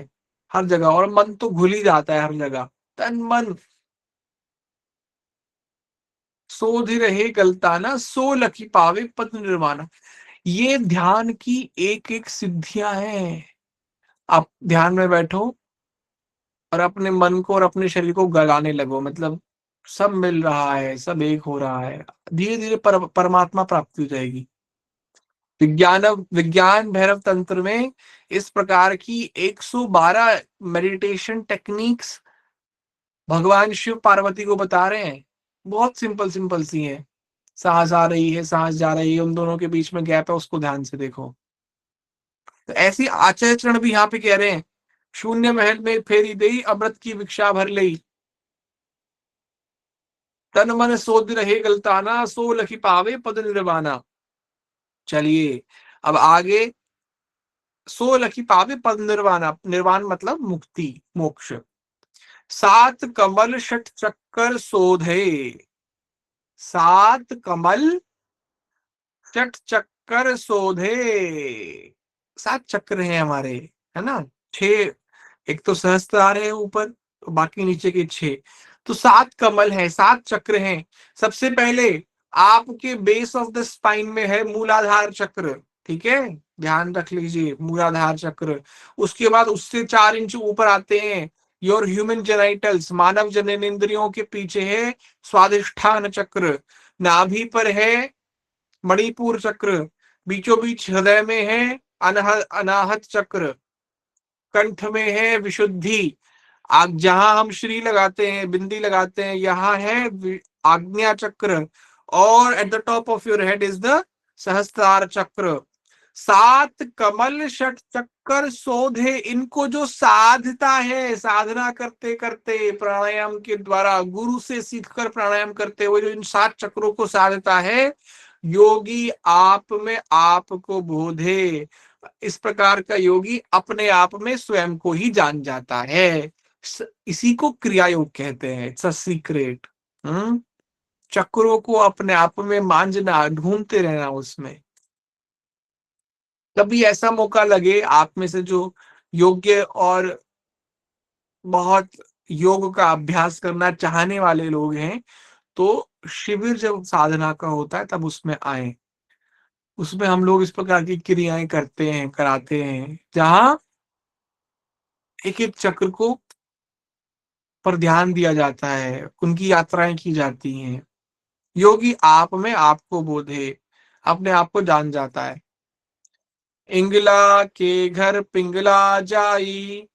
हर जगह, और मन तो घुल ही जाता है हर जगह। तन मन सोधि रहे गलताना, सो लखी पावे पद निर्वाणा। ये ध्यान की एक एक सिद्धियां हैं। आप ध्यान में बैठो और अपने मन को और अपने शरीर को गलाने लगो, मतलब सब मिल रहा है, सब एक हो रहा है, धीरे धीरे परमात्मा प्राप्ति हो जाएगी। विज्ञान भैरव तंत्र में इस प्रकार की 112 मेडिटेशन टेक्निक्स भगवान शिव पार्वती को बता रहे हैं। बहुत सिंपल सिंपल सी हैं। सांस आ रही है, सांस जा रही है, उन दोनों के बीच में गैप है, उसको ध्यान से देखो। तो ऐसी आचार्य चरण भी यहाँ पे कह रहे हैं, शून्य महल में फेरी दई, अमृत की भिक्षा भर लई, तन मन सोध रहे गलताना, सो लखी पावे पद निर्वाणा। चलिए अब आगे, सो लखी पावे पद निर्वाणा, निर्वाण मतलब मुक्ति, मोक्ष। सात कमल षट चक्कर शोधे, सात कमल षट चक्कर शोधे। सात चक्र हैं हमारे, है ना। छह, एक तो सहस्त्रार है ऊपर, तो बाकी नीचे के छह। तो सात कमल है, सात चक्र हैं। सबसे पहले आपके बेस ऑफ द स्पाइन में है मूलाधार चक्र, ठीक है, ध्यान रख लीजिए, मूलाधार चक्र। उसके बाद उससे 4 इंच ऊपर आते हैं योर ह्यूमन जेनाइटल्स, मानव जननेंद्रियों के पीछे है स्वादिष्ठान चक्र, नाभि पर है मणिपुर चक्र, बीचों बीच हृदय में है अनाहत चक्र, कंठ में है विशुद्धि, आग जहां हम श्री लगाते हैं, बिंदी लगाते हैं, यहाँ है आज्ञा चक्र, और at the top of your head is the Sahasrara chakra. सात कमल षट चक्कर शोधे, इनको जो साधता है, साधना करते करते प्राणायाम के द्वारा, गुरु से सीखकर प्राणायाम करते हुए जो इन सात चक्रों को साधता है, योगी आप में आप को बोधे। इस प्रकार का योगी अपने आप में स्वयं को ही जान जाता है। इसी को क्रिया योग कहते हैं। It's a secret. चक्रों को अपने आप में मांझना, ढूंढते रहना उसमें। कभी ऐसा मौका लगे आप में से जो योग्य और बहुत योग का अभ्यास करना चाहने वाले लोग हैं, तो शिविर जब साधना का होता है तब उसमें आए। उसमें हम लोग इस प्रकार की क्रियाएं करते हैं, कराते हैं, जहां एक एक चक्र को पर ध्यान दिया जाता है, उनकी यात्राएं की जाती हैं। योगी आप में आपको बोधे, अपने आप को जान जाता है। इंगला के घर पिंगला जाई,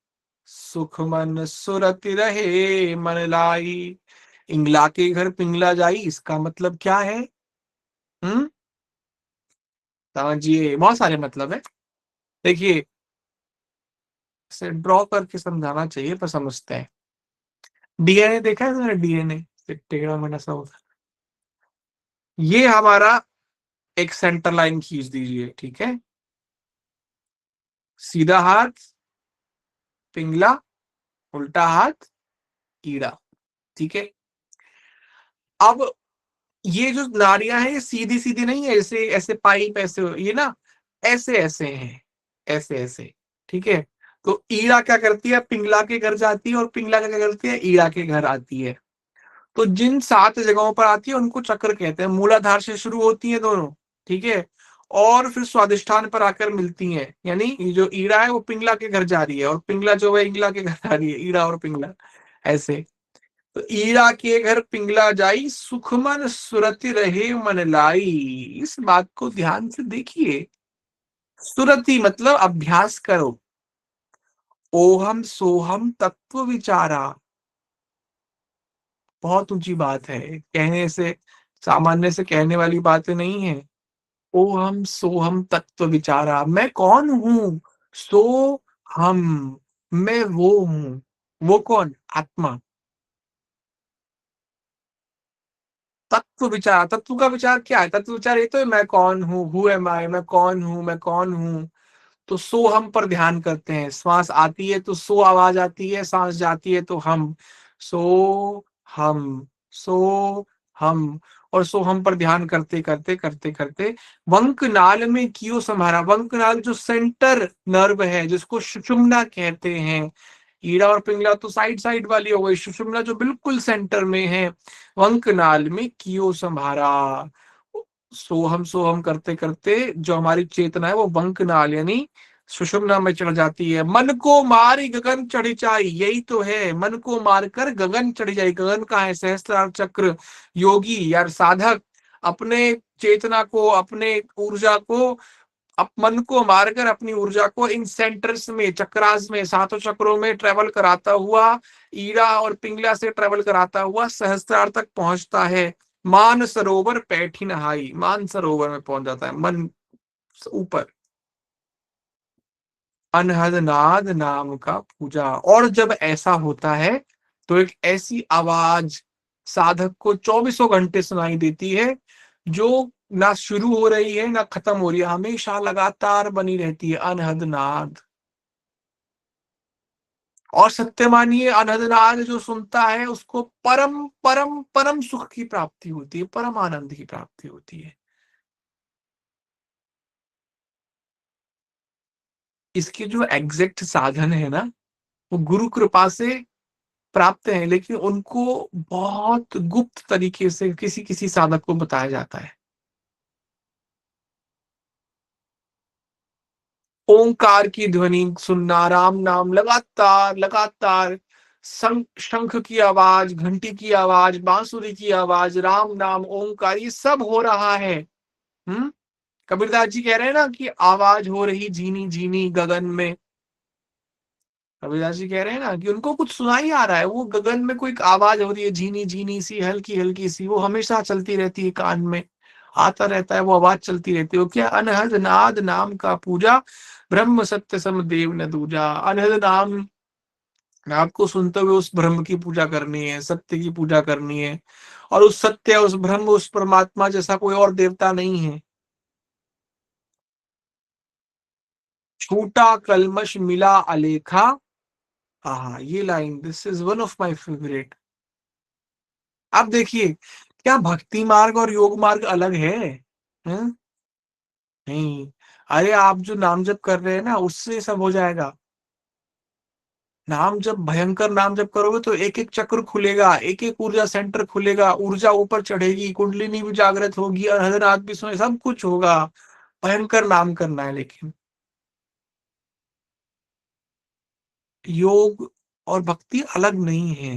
सुख मन सुरति रहे मन लाई। इंगला के घर पिंगला जाई, इसका मतलब क्या है? हम्म, समझिए, बहुत सारे मतलब है। देखिए, इसे ड्रॉ करके समझाना चाहिए पर समझते हैं। डीएनए देखा है तुमने? डीएनए टेढ़ा मेढ़ा सा होता है। ये हमारा एक सेंटर लाइन खींच दीजिए, ठीक है। सीधा हाथ पिंगला, उल्टा हाथ कीड़ा, ठीक है। अब ये जो नाड़ियां हैं, ये सीधी सीधी नहीं है, ऐसे ऐसे पाइप ऐसे, ये ना ऐसे ऐसे हैं, ऐसे ऐसे, ठीक है। तो ईड़ा क्या करती है? पिंगला के घर जाती है, और पिंगला क्या करती है? ईड़ा के घर आती है। तो जिन 7 जगहों पर आती है उनको चक्र कहते हैं। मूलाधार से शुरू होती है दोनों, ठीक है, और फिर स्वादिष्ठान पर आकर मिलती हैं। यानी ये जो ईड़ा है वो पिंगला के घर जा रही है, और पिंगला जो है इंगला के घर आ रही है। ईड़ा और पिंगला ऐसे। तो ईड़ा के घर पिंगला जाई, सुख मन सुरति रहे मन लाई। इस बात को ध्यान से देखिए। सुरति मतलब अभ्यास करो। ओहम सोहम तत्व विचारा, बहुत ऊंची बात है, कहने से, सामान्य से कहने वाली बातें नहीं है। ओहम सोहम तत्व विचारा, मैं कौन हूं? सो हम, मैं वो हूं। वो कौन? आत्मा। तत्व विचार, तत्व का विचार क्या है? तत्व विचार ये तो है, मैं कौन हूँ, हु एम आई, मैं कौन हूँ, मैं कौन हूँ। तो सो हम पर ध्यान करते हैं। श्वास आती है तो सो आवाज आती है, सांस जाती है तो हम। सो हम, सो हम, और सो हम पर ध्यान करते करते करते करते वंक नाल में कियो समारा। वंक नाल जो सेंटर नर्व है, जिसको सुषुम्ना कहते हैं। ईड़ा और पिंगला तो साइड साइड वाली हो गई, सुषुम्ना जो बिल्कुल सेंटर में है, वंक नाल में कियो संभारा। सोहम करते करते जो हमारी चेतना है वो वंक नाल यानी सुषुम्ना में चढ़ जाती है। मन को मारी गगन चढ़ी जाई, यही तो है, मन को मारकर गगन चढ़ी जाए। गगन का है सहस्त्रार चक्र। योगी यार साधक अपने चेतना को, अपने ऊर्जा को अब मन को मारकर अपनी ऊर्जा को इन सेंटर्स में, चक्रास में, सातों चक्रों में ट्रेवल कराता हुआ, ईड़ा और पिंगला से ट्रेवल कराता हुआ सहस्त्रार तक पहुंचता है। मान सरोवर पैठी नहाई, मान सरोवर में पहुंच जाता है मन ऊपर। अनहद नाद नाम का पूजा। और जब ऐसा होता है तो एक ऐसी आवाज साधक को चौबीसों घंटे सुनाई देती है, जो ना शुरू हो रही है ना खत्म हो रही है, हमेशा लगातार बनी रहती है, अनहद नाद। और सत्य मानिए, अनहद नाद जो सुनता है उसको परम परम परम सुख की प्राप्ति होती है, परम आनंद की प्राप्ति होती है। इसके जो एग्जैक्ट साधन है ना, वो गुरु कृपा से प्राप्त हैं, लेकिन उनको बहुत गुप्त तरीके से किसी किसी साधक को बताया जाता है। ओंकार की ध्वनि सुनना, राम नाम लगातार लगातार, शंख की आवाज, घंटी की आवाज, बांसुरी की आवाज, राम नाम, ओंकार, ये सब हो रहा है। हम्म। कबीरदास जी कह रहे हैं ना कि आवाज हो रही झीनी झीनी गगन में। कबीरदास जी कह रहे हैं ना कि उनको कुछ सुनाई आ रहा है, वो गगन में कोई आवाज हो रही है, झीनी झीनी सी, हल्की हल्की सी, वो हमेशा चलती रहती है, कान में आता रहता है, वो आवाज चलती रहती है। वो क्या, अनहद नाद नाम का पूजा, ब्रह्म सत्य सम देव न दूजा। अनहद नाम, आपको सुनते हुए उस ब्रह्म की पूजा करनी है, सत्य की पूजा करनी है। और उस सत्य, उस ब्रह्म, उस परमात्मा जैसा कोई और देवता नहीं है। छूटा कलमश मिला अलेखा। हाँ, ये line, this is one of my favourite. आप देखिए, क्या भक्ति मार्ग और योग मार्ग अलग है? हैं? नहीं। अरे आप जो नाम जप कर रहे हैं ना, उससे सब हो जाएगा। नाम जब, भयंकर नाम जप करोगे तो एक एक चक्र खुलेगा, एक एक ऊर्जा सेंटर खुलेगा, ऊर्जा ऊपर चढ़ेगी, कुंडलिनी भी जागृत होगी, अर्धनाद भी सोए, सब कुछ होगा। भयंकर नाम करना है, लेकिन योग और भक्ति अलग नहीं है,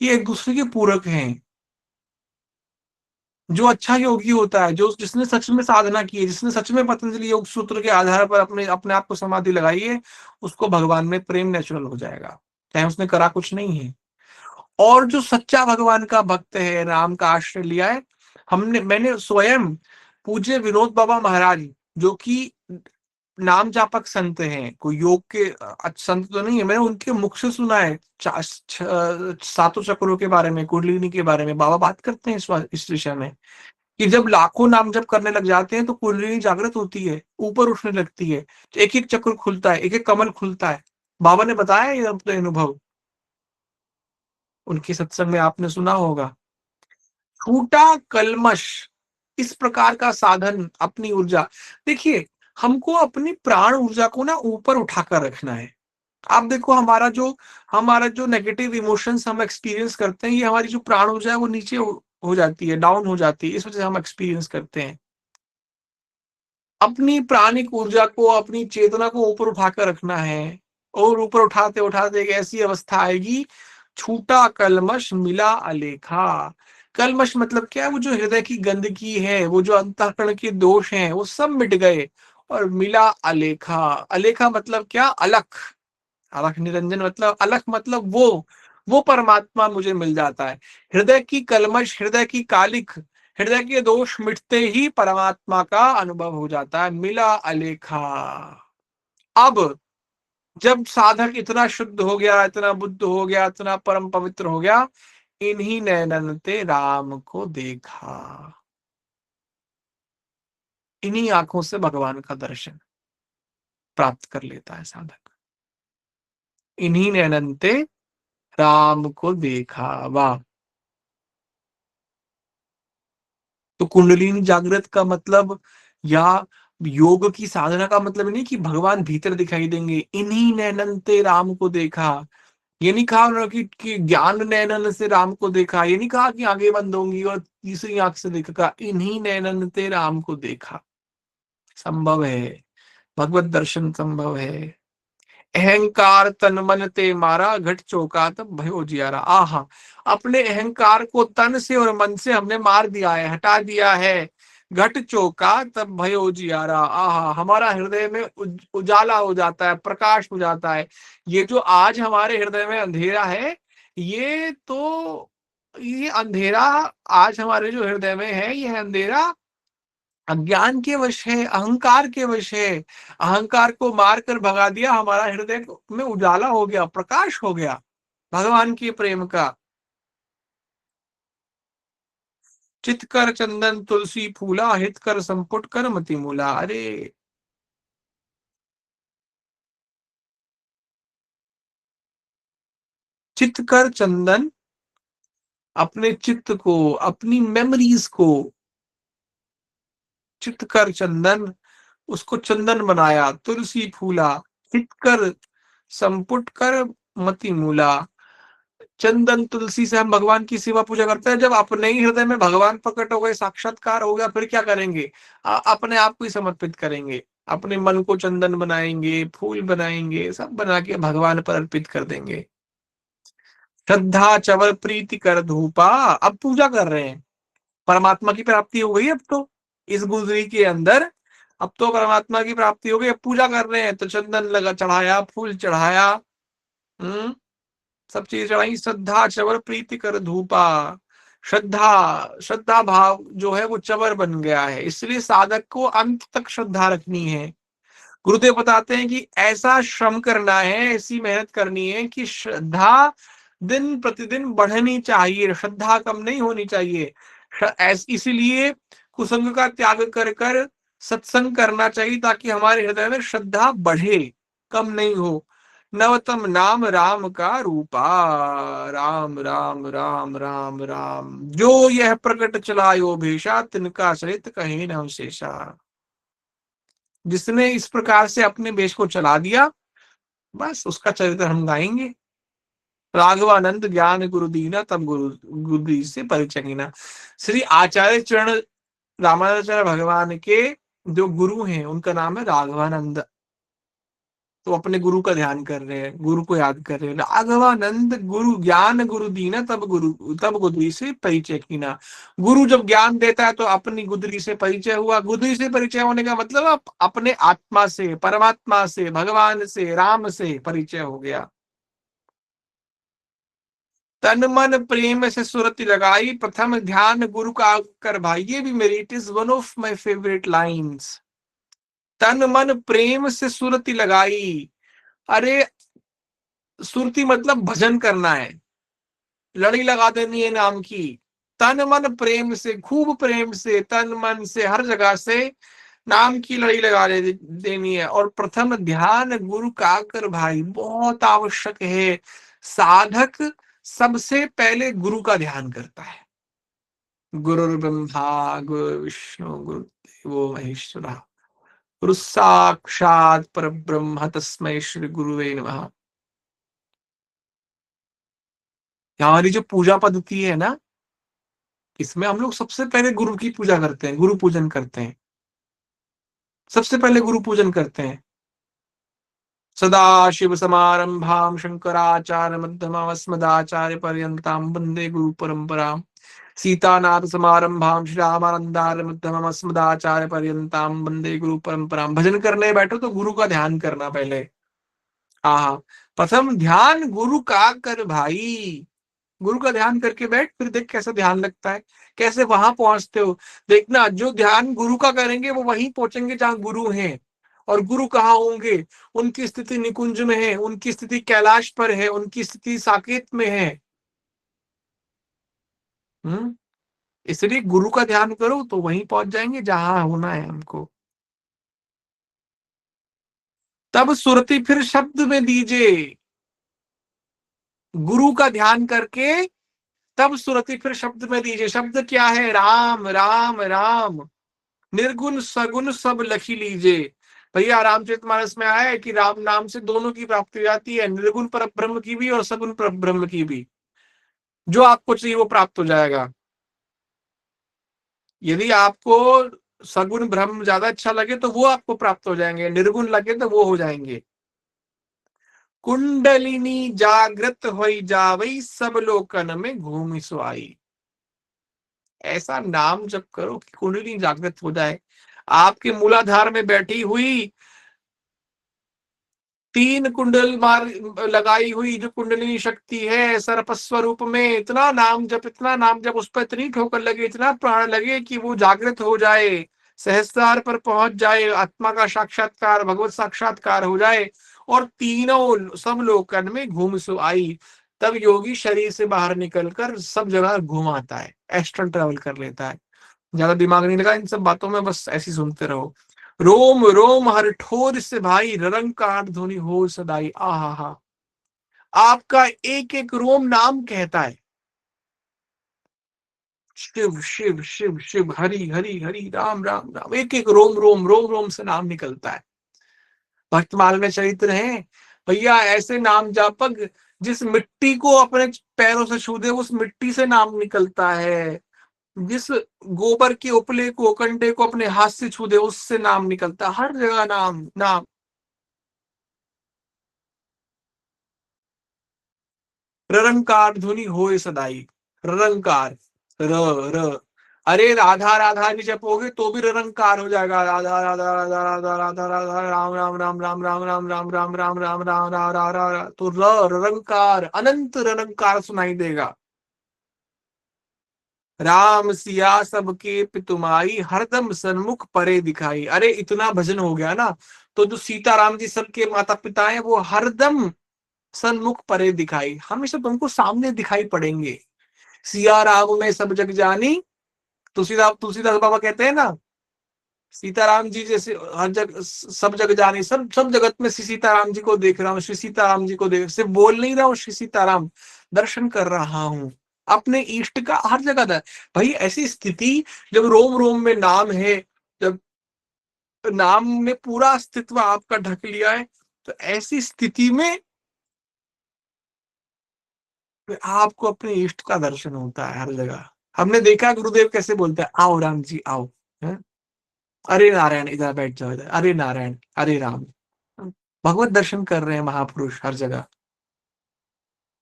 ये एक दूसरे के पूरक हैं। जो अच्छा योगी होता है, जो जिसने सच में साधना की है, जिसने सच में पतंजलि योग सूत्र के आधार पर अपने अपने आप को समाधि लगाई है, उसको भगवान में प्रेम नेचुरल हो जाएगा, चाहे उसने करा कुछ नहीं है। और जो सच्चा भगवान का भक्त है, राम का आश्रय लिया है, मैंने स्वयं पूज्य विनोद बाबा महाराज, जो कि नाम जापक संत हैं, कोई योग के संत तो नहीं है, मैंने उनके मुख से सुना है सातों चक्रों के बारे में, कुंडलिनी के बारे में। बाबा बात करते हैं इस विषय में, कि जब लाखों नाम जप करने लग जाते हैं तो कुंडलिनी जागृत होती है, ऊपर उठने लगती है, तो एक एक चक्र खुलता है, एक एक कमल खुलता है। बाबा ने बताया ये अपने अनुभव, उनके सत्संग में आपने सुना होगा। छूटा कलमश, इस प्रकार का साधन, अपनी ऊर्जा, देखिए, हमको अपनी प्राण ऊर्जा को ना ऊपर उठाकर रखना है। आप देखो, हमारा जो नेगेटिव इमोशंस हम एक्सपीरियंस करते हैं, ये हमारी जो प्राण ऊर्जा है वो नीचे हो जाती है, डाउन हो जाती है, इस वजह से हम एक्सपीरियंस करते हैं। अपनी प्राणिक ऊर्जा को, अपनी चेतना को ऊपर उठाकर रखना है। और ऊपर उठाते उठाते एक ऐसी अवस्था आएगी, छूटा कलमश मिला अलेखा। कलमश मतलब क्या है? वो जो हृदय की गंदगी है, वो जो अंतःकरण के दोष हैं, वो सब मिट गए। और मिला अलेखा, अलेखा मतलब क्या? अलख। अलख निरंजन मतलब, अलख मतलब वो परमात्मा मुझे मिल जाता है। हृदय की कलमश, हृदय की कालिक, हृदय के दोष मिटते ही परमात्मा का अनुभव हो जाता है, मिला अलेखा। अब जब साधक इतना शुद्ध हो गया, इतना बुद्ध हो गया, इतना परम पवित्र हो गया, इन्हीं नैनन ते राम को देखा, इन्हीं आंखों से भगवान का दर्शन प्राप्त कर लेता है साधक। इन्हीं नैनन ते राम को देखा। वाह। तो कुंडलिनी जागृत का मतलब, या योग की साधना का मतलब नहीं कि भगवान भीतर दिखाई देंगे। इन्हीं नैनन ते राम को देखा, ये नहीं कहा उन्होंने कि ज्ञान नैनन से राम को देखा, ये नहीं कहा कि आंखें बंद होंगी और तीसरी आंख से देखा, इन्हीं नैनन ते राम को देखा। संभव है, भगवत दर्शन संभव है। अहंकार तन मन ते मारा, घट चौका तब भयो जियारा। आहा, अपने अहंकार को तन से और मन से हमने मार दिया है, हटा दिया है। घट चौका तब भयो उजियारा। आहा, हमारा हृदय में उजाला हो जाता है, प्रकाश हो जाता है। ये जो आज हमारे हृदय में अंधेरा है, ये तो ये अंधेरा आज हमारे जो हृदय में है, ये अंधेरा अज्ञान के वश है, अहंकार के वश है। अहंकार को मार कर भगा दिया, हमारा हृदय में उजाला हो गया, प्रकाश हो गया भगवान के प्रेम का। चित कर चंदन तुलसी फूला, हित कर संपुट कर मति मूला। अरे चित कर चंदन, अपने चित्त को, अपनी मेमोरीज को चित कर चंदन, उसको चंदन बनाया, तुलसी फूला, हित कर संपुट कर मति मूला। चंदन तुलसी से हम भगवान की सेवा पूजा करते हैं। जब अपने ही हृदय में भगवान प्रकट हो गए, साक्षात्कार हो गया, फिर क्या करेंगे? अपने आप को ही समर्पित करेंगे, अपने मन को चंदन बनाएंगे, फूल बनाएंगे, सब बना के भगवान पर अर्पित कर देंगे। श्रद्धा चवर प्रीति कर धूपा, अब पूजा कर रहे हैं, परमात्मा की प्राप्ति हो गई। अब तो इस गुजरी के अंदर अब तो परमात्मा की प्राप्ति हो गई, अब पूजा कर रहे हैं, तो चंदन लगा चढ़ाया, फूल चढ़ाया, हम्म सब चीज चढ़ाई। श्रद्धा चवर प्रीति कर धूपा। श्रद्धा भाव जो है वो चवर बन गया है, इसलिए साधक को अंत तक श्रद्धा रखनी है। गुरुदेव बताते हैं कि ऐसा श्रम करना है, ऐसी मेहनत करनी है कि श्रद्धा दिन प्रतिदिन बढ़नी चाहिए, श्रद्धा कम नहीं होनी चाहिए। इसीलिए कुसंग का त्याग कर कर सत्संग करना चाहिए, ताकि हमारे हृदय में श्रद्धा बढ़े, कम नहीं हो। नवतम नाम राम का रूपा, राम राम राम राम राम, जो यह प्रकट चलायो भेषा, तिनका सहित कहे न शेषा। जिसने इस प्रकार से अपने वेश को चला दिया, बस उसका चरित्र हम गाएंगे। राघवानंद ज्ञान गुरु दीना, तब गुरु से परिचय गिना। श्री आचार्य चरण रामानुजाचार्य भगवान के जो गुरु हैं, उनका नाम है राघवानंद। तो अपने गुरु का ध्यान कर रहे हैं, गुरु को याद कर रहे हैं। राघवानंद गुरु ज्ञान गुरु दीना, तब गुदरी से परिचय कीना। गुरु जब ज्ञान देता है तो अपनी गुदरी से परिचय हुआ। गुदरी से परिचय होने का मतलब अपने आत्मा से, परमात्मा से, भगवान से, राम से परिचय हो गया। तन मन प्रेम से सुरति लगाई, प्रथम ध्यान गुरु का कर भाई। ये भी मेरी, it is one of my favourite lines. तन मन प्रेम से सुरति लगाई। अरे सुरती मतलब भजन करना है, लड़ी लगा देनी है नाम की। तन मन प्रेम से, खूब प्रेम से, तन मन से, हर जगह से नाम की लड़ी लगा देनी है। और प्रथम ध्यान गुरु का कर भाई, बहुत आवश्यक है। साधक सबसे पहले गुरु का ध्यान करता है। गुरुर् ब्रह्मा गुरु विष्णु गुरुदेवो महेश्वरः, गुरु साक्षात परब्रह्म तस्मै श्री गुरुवे नमः। हमारी जो पूजा पद्धति है ना, इसमें हम लोग सबसे पहले गुरु की पूजा करते हैं, गुरु पूजन करते हैं, सबसे पहले गुरु पूजन करते हैं। सदा शिव समारंभाम शंकराचार्य मध्यमाम अस्मदाचार्य पर्यंताम वंदे गुरु परंपराम। सीतानाथ समारंभाम श्री रामानंदार्य मध्यमाम अस्मदाचार्य पर्यंताम वंदे गुरु परंपराम। भजन करने बैठो तो गुरु का ध्यान करना पहले। हाँ, प्रथम ध्यान गुरु का कर भाई। गुरु का ध्यान करके बैठ, फिर देख कैसा ध्यान लगता है, कैसे वहां पहुंचते हो। देखना, जो ध्यान गुरु का करेंगे वो वहीं पहुंचेंगे जहां गुरु हैं। और गुरु कहाँ होंगे? उनकी स्थिति निकुंज में है, उनकी स्थिति कैलाश पर है, उनकी स्थिति साकेत में है। हम्म इसलिए गुरु का ध्यान करो तो वहीं पहुंच जाएंगे जहां होना है हमको। तब सुरति फिर शब्द में दीजिए। गुरु का ध्यान करके तब सुरति फिर शब्द में दीजिए। शब्द क्या है? राम राम राम। निर्गुण सगुण सब लखी लीजिए। भैया रामचरितमानस में आया है कि राम नाम से दोनों की प्राप्ति हो जाती है, निर्गुण पर ब्रह्म की भी और सगुण पर ब्रह्म की भी। जो आपको चाहिए वो प्राप्त हो जाएगा। यदि आपको सगुण ब्रह्म ज्यादा अच्छा लगे तो वो आपको प्राप्त हो जाएंगे, निर्गुण लगे तो वो हो जाएंगे। कुंडलिनी जागृत होई जावई, सब लोकन में घूमि सुआई। ऐसा नाम जप करो कि कुंडली जागृत हो जाए। आपके मूलाधार में बैठी हुई 3 कुंडल मार लगाई हुई जो कुंडलिनी शक्ति है सर्पस्व रूप में, इतना नाम जप, उस पर इतनी ठोकर लगे, इतना प्राण लगे कि वो जागृत हो जाए, सहस्त्रार पर पहुंच जाए, आत्मा का साक्षात्कार, भगवत साक्षात्कार हो जाए और तीनों सब लोकन में घूम सो आई। तब योगी शरीर से बाहर निकलकर सब जगह घुमाता है, एस्ट्रल ट्रेवल कर लेता है। ज्यादा दिमाग नहीं लगा इन सब बातों में, बस ऐसी सुनते रहो। रोम रोम हर ठोर से भाई, ररंकार ध्वनि हो सदाई। आहा हा, आपका एक एक रोम नाम कहता है, शिव शिव शिव शिव, हरि हरि हरि, राम राम राम, एक एक रोम रोम से नाम निकलता है। भक्तमाल में चरित्र है भैया, ऐसे नाम जापक जिस मिट्टी को अपने पैरों से छू दे उस मिट्टी से नाम निकलता है, जिस गोबर के उपले को कंडे को अपने हाथ से छू दे उससे नाम निकलता है, हर जगह नाम नाम। ररंकार ध्वनि होए सदाई, ररंकार, र र अरे राधा राधा नहीं जपोगे तो भी ररंकार हो जाएगा, राधा राधा राधा राधा राधा राधा, राम राम राम राम राम राम राम राम राम राम राम रा रा रा रा, तो ररंकार, अनंत ररंकार सुनाई देगा। राम सिया सबके पितुमाई, हरदम सन्मुख परे दिखाई। अरे इतना भजन हो गया ना, तो जो सीताराम जी सबके माता पिता हैं वो हरदम सन्मुख परे दिखाई, हमेशा तुमको सामने दिखाई पड़ेंगे। सिया राम में सब जग जानी, तुलसीदास बाबा कहते हैं ना, सीताराम जी जैसे हर जग सब जग जानी, सब जगत में श्री सीताराम जी को देख रहा हूँ, श्री सीताराम जी को देख, सिर्फ बोल नहीं रहा हूँ, श्री सीताराम दर्शन कर रहा हूँ अपने इष्ट का हर जगह भाई ऐसी स्थिति, जब रोम रोम में नाम है, जब नाम ने पूरा अस्तित्व आपका ढक लिया है, तो ऐसी स्थिति में आपको अपने इष्ट का दर्शन होता है हर जगह। हमने देखा गुरुदेव कैसे बोलते हैं, आओ राम जी आओ, है? अरे नारायण इधर बैठ जाओ, इधर अरे नारायण अरे राम, भगवत दर्शन कर रहे हैं महापुरुष हर जगह।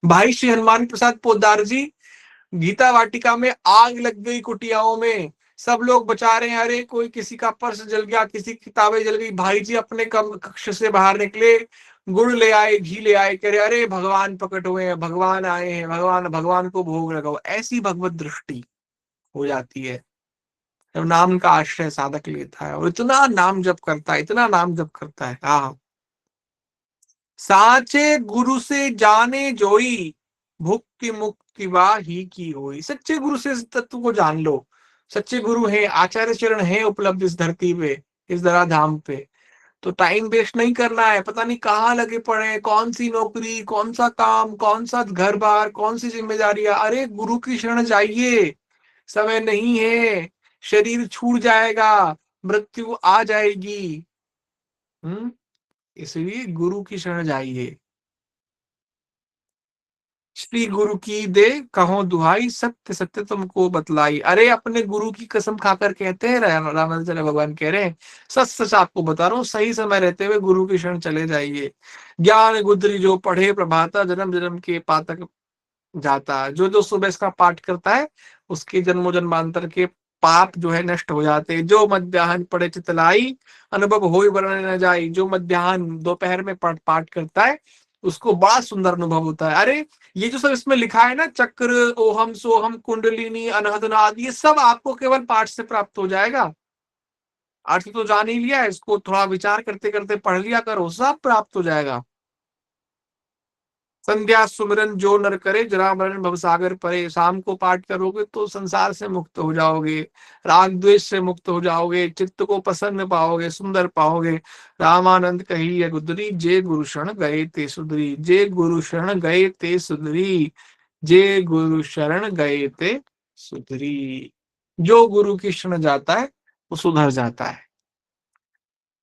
भाई श्री हनुमान प्रसाद पोद्दार जी, गीता वाटिका में आग लग गई कुटियाओं में, सब लोग बचा रहे हैं, अरे कोई किसी का पर्स जल गया, किसी की किताबें जल गई, भाई जी अपने कक्ष से बाहर निकले, गुड़ ले आए, घी ले आए, कह रहे अरे भगवान प्रकट हुए हैं, भगवान आए हैं, भगवान भगवान को भोग लगाओ। ऐसी भगवत दृष्टि हो जाती है जब नाम का आश्रय साधक लेता है और इतना नाम जप करता है, इतना नाम जप करता है। हाँ, साचे गुरु से जाने जोई, भुक्ति मुक्ति ही की होई। सच्चे गुरु से इस तत्व को जान लो। सच्चे गुरु हैं, आचार्य चरण है उपलब्ध इस धरती पे, इस धराधाम पे। तो टाइम वेस्ट नहीं करना है, पता नहीं कहाँ लगे पड़े हैं, कौन सी नौकरी, कौन सा काम, कौन सा घर बार, कौन सी जिम्मेदारियां। अरे गुरु की शरण जाइए, समय नहीं है, शरीर छूट जाएगा, मृत्यु आ जाएगी। हम्म, इसलिए गुरु की शरण जाइए। श्री गुरु की दे कहो दुहाई, सत्य सत्य तुमको बतलाई। अरे अपने गुरु की कसम खाकर कहते हैं, रामानुजन भगवान कह रहे हैं, सच सच आपको बता रहा हूँ, सही समय रहते हुए गुरु की शरण चले जाइए। ज्ञान गुदरी जो पढ़े प्रभाता, जन्म जन्म के पातक जाता। जो जो सुबह इसका पाठ करता है उसके जन्मों जन्मांतर के पाप जो है नष्ट हो जाते हैं। जो मध्याह्न पढ़े चितलाई, अनुभव होई वर्णन न जाई। जो मध्याह्न दोपहर में पाठ करता है उसको बड़ा सुंदर अनुभव होता है। अरे ये जो सब इसमें लिखा है ना, चक्र, ओहम सोहम, कुंडलिनी, अनहद नाद, ये सब आपको केवल पाठ से प्राप्त हो जाएगा। अर्थ तो जान ही लिया है, इसको थोड़ा विचार करते करते पढ़ लिया करो, सब प्राप्त हो जाएगा। संध्या सुमिरन जो नर करे, जरा मरण भवसागर परे। शाम को पाठ करोगे तो संसार से मुक्त हो जाओगे, राग द्वेष से मुक्त हो जाओगे, चित्त को प्रसन्न पाओगे, सुंदर पाओगे। रामानंद कही है गुदरी, जे गुरु शरण गए ते सुधरी। जे गुरु शरण गए ते सुधरी, जे गुरु शरण गए ते सुधरी। जो गुरु की शरण जाता है वो सुधर जाता है।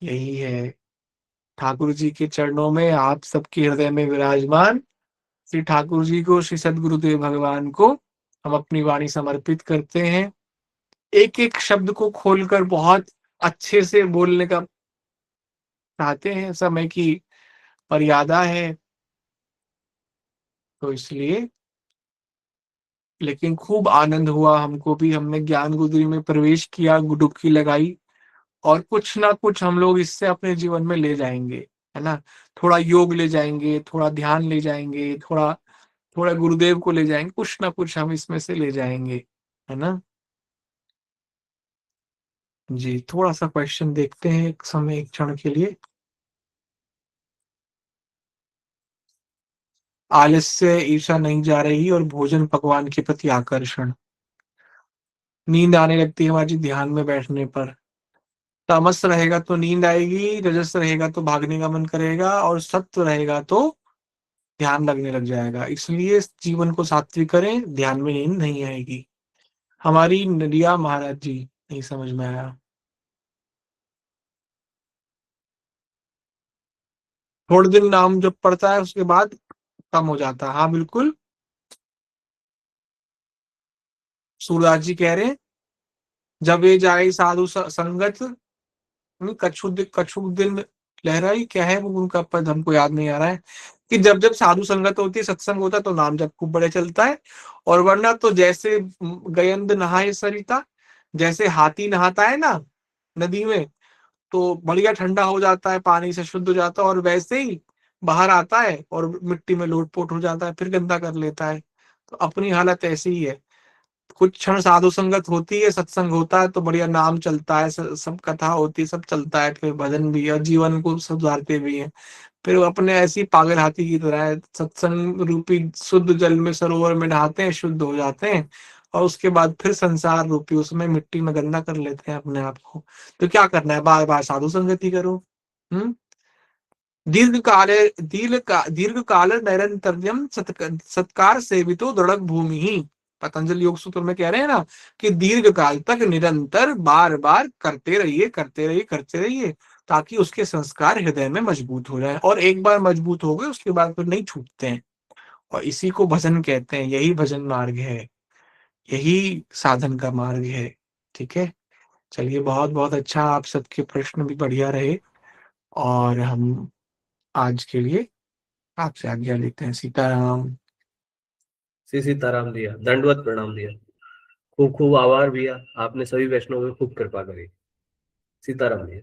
यही है ठाकुर जी के चरणों में, आप सबके हृदय में विराजमान श्री ठाकुर जी को, श्री सदगुरुदेव भगवान को हम अपनी वाणी समर्पित करते हैं। एक एक शब्द को खोलकर बहुत अच्छे से बोलने का चाहते हैं, समय की मर्यादा है, तो इसलिए लेकिन खूब आनंद हुआ हमको भी, हमने ज्ञान गुदरी में प्रवेश किया, डुबकी लगाई, और कुछ ना कुछ हम लोग इससे अपने जीवन में ले जाएंगे, है ना। थोड़ा योग ले जाएंगे, थोड़ा ध्यान ले जाएंगे, थोड़ा थोड़ा गुरुदेव को ले जाएंगे, कुछ ना कुछ हम इसमें से ले जाएंगे, है ना। जी, थोड़ा सा क्वेश्चन देखते हैं एक समय, एक क्षण के लिए। आलस्य, ईर्षा नहीं जा रही, और भोजन पकवान के प्रति आकर्षण। नींद आने लगती है हमारी ध्यान में बैठने पर। तामस रहेगा तो नींद आएगी, रजस रहेगा तो भागने का मन करेगा, और सत्व रहेगा तो ध्यान लगने लग जाएगा। इसलिए जीवन को सात्विक करें, ध्यान में नींद नहीं आएगी। हमारी नदिया महाराज जी, नहीं समझ में आया। थोड़े दिन नाम जब पड़ता है उसके बाद कम हो जाता है, हाँ बिल्कुल। सूरदास जी कह रहे हैं, जब ये जाए साधु संगत, कछुक दिन लहराई, क्या है वो उनका पद, हमको याद नहीं आ रहा है। कि जब जब साधु संगत होती है, सत्संग होता है, तो नाम जब खूब बड़े चलता है। और वरना तो जैसे गयंद नहाए सरिता, जैसे हाथी नहाता है ना नदी में, तो बढ़िया ठंडा हो जाता है, पानी से शुद्ध हो जाता है, और वैसे ही बाहर आता है और मिट्टी में लोटपोट हो जाता है, फिर गंदा कर लेता है। तो अपनी हालत ऐसी ही है। कुछ क्षण साधु संगत होती है, सत्संग होता है, तो बढ़िया नाम चलता है, सब कथा होती है, सब चलता है, फिर भजन भी और जीवन को सुधारते भी हैं। फिर वो अपने ऐसी पागल हाथी की तरह है, सत्संग रूपी शुद्ध जल में, सरोवर में नहाते हैं, शुद्ध हो जाते हैं, और उसके बाद फिर संसार रूपी उसमें मिट्टी में गंदा कर लेते हैं अपने आप को। तो क्या करना है, बार बार साधु संगति करो। हम्म। दीर्घ काल नैरंतर्यम सत्कार सेवितो दृढ़ भूमि ही। पतंजलि योग सूत्र में कह रहे हैं ना, कि दीर्घ काल तक निरंतर बार बार करते रहिए, करते रहिए, करते रहिए, ताकि उसके संस्कार हृदय में मजबूत हो जाए, और एक बार मजबूत हो गए उसके बाद फिर नहीं छूटते हैं। और इसी को भजन कहते हैं, यही भजन मार्ग है, यही साधन का मार्ग है। ठीक है। चलिए, बहुत बहुत अच्छा, आप सबके प्रश्न भी बढ़िया रहे, और हम आज के लिए आपसे आज्ञा लेते हैं। सीताराम। श्री सीताराम भैया, दंडवत प्रणाम भैया। खूब खूब आभार भैया, आपने सभी वैष्णव में खूब कृपा करी। सीताराम भैया।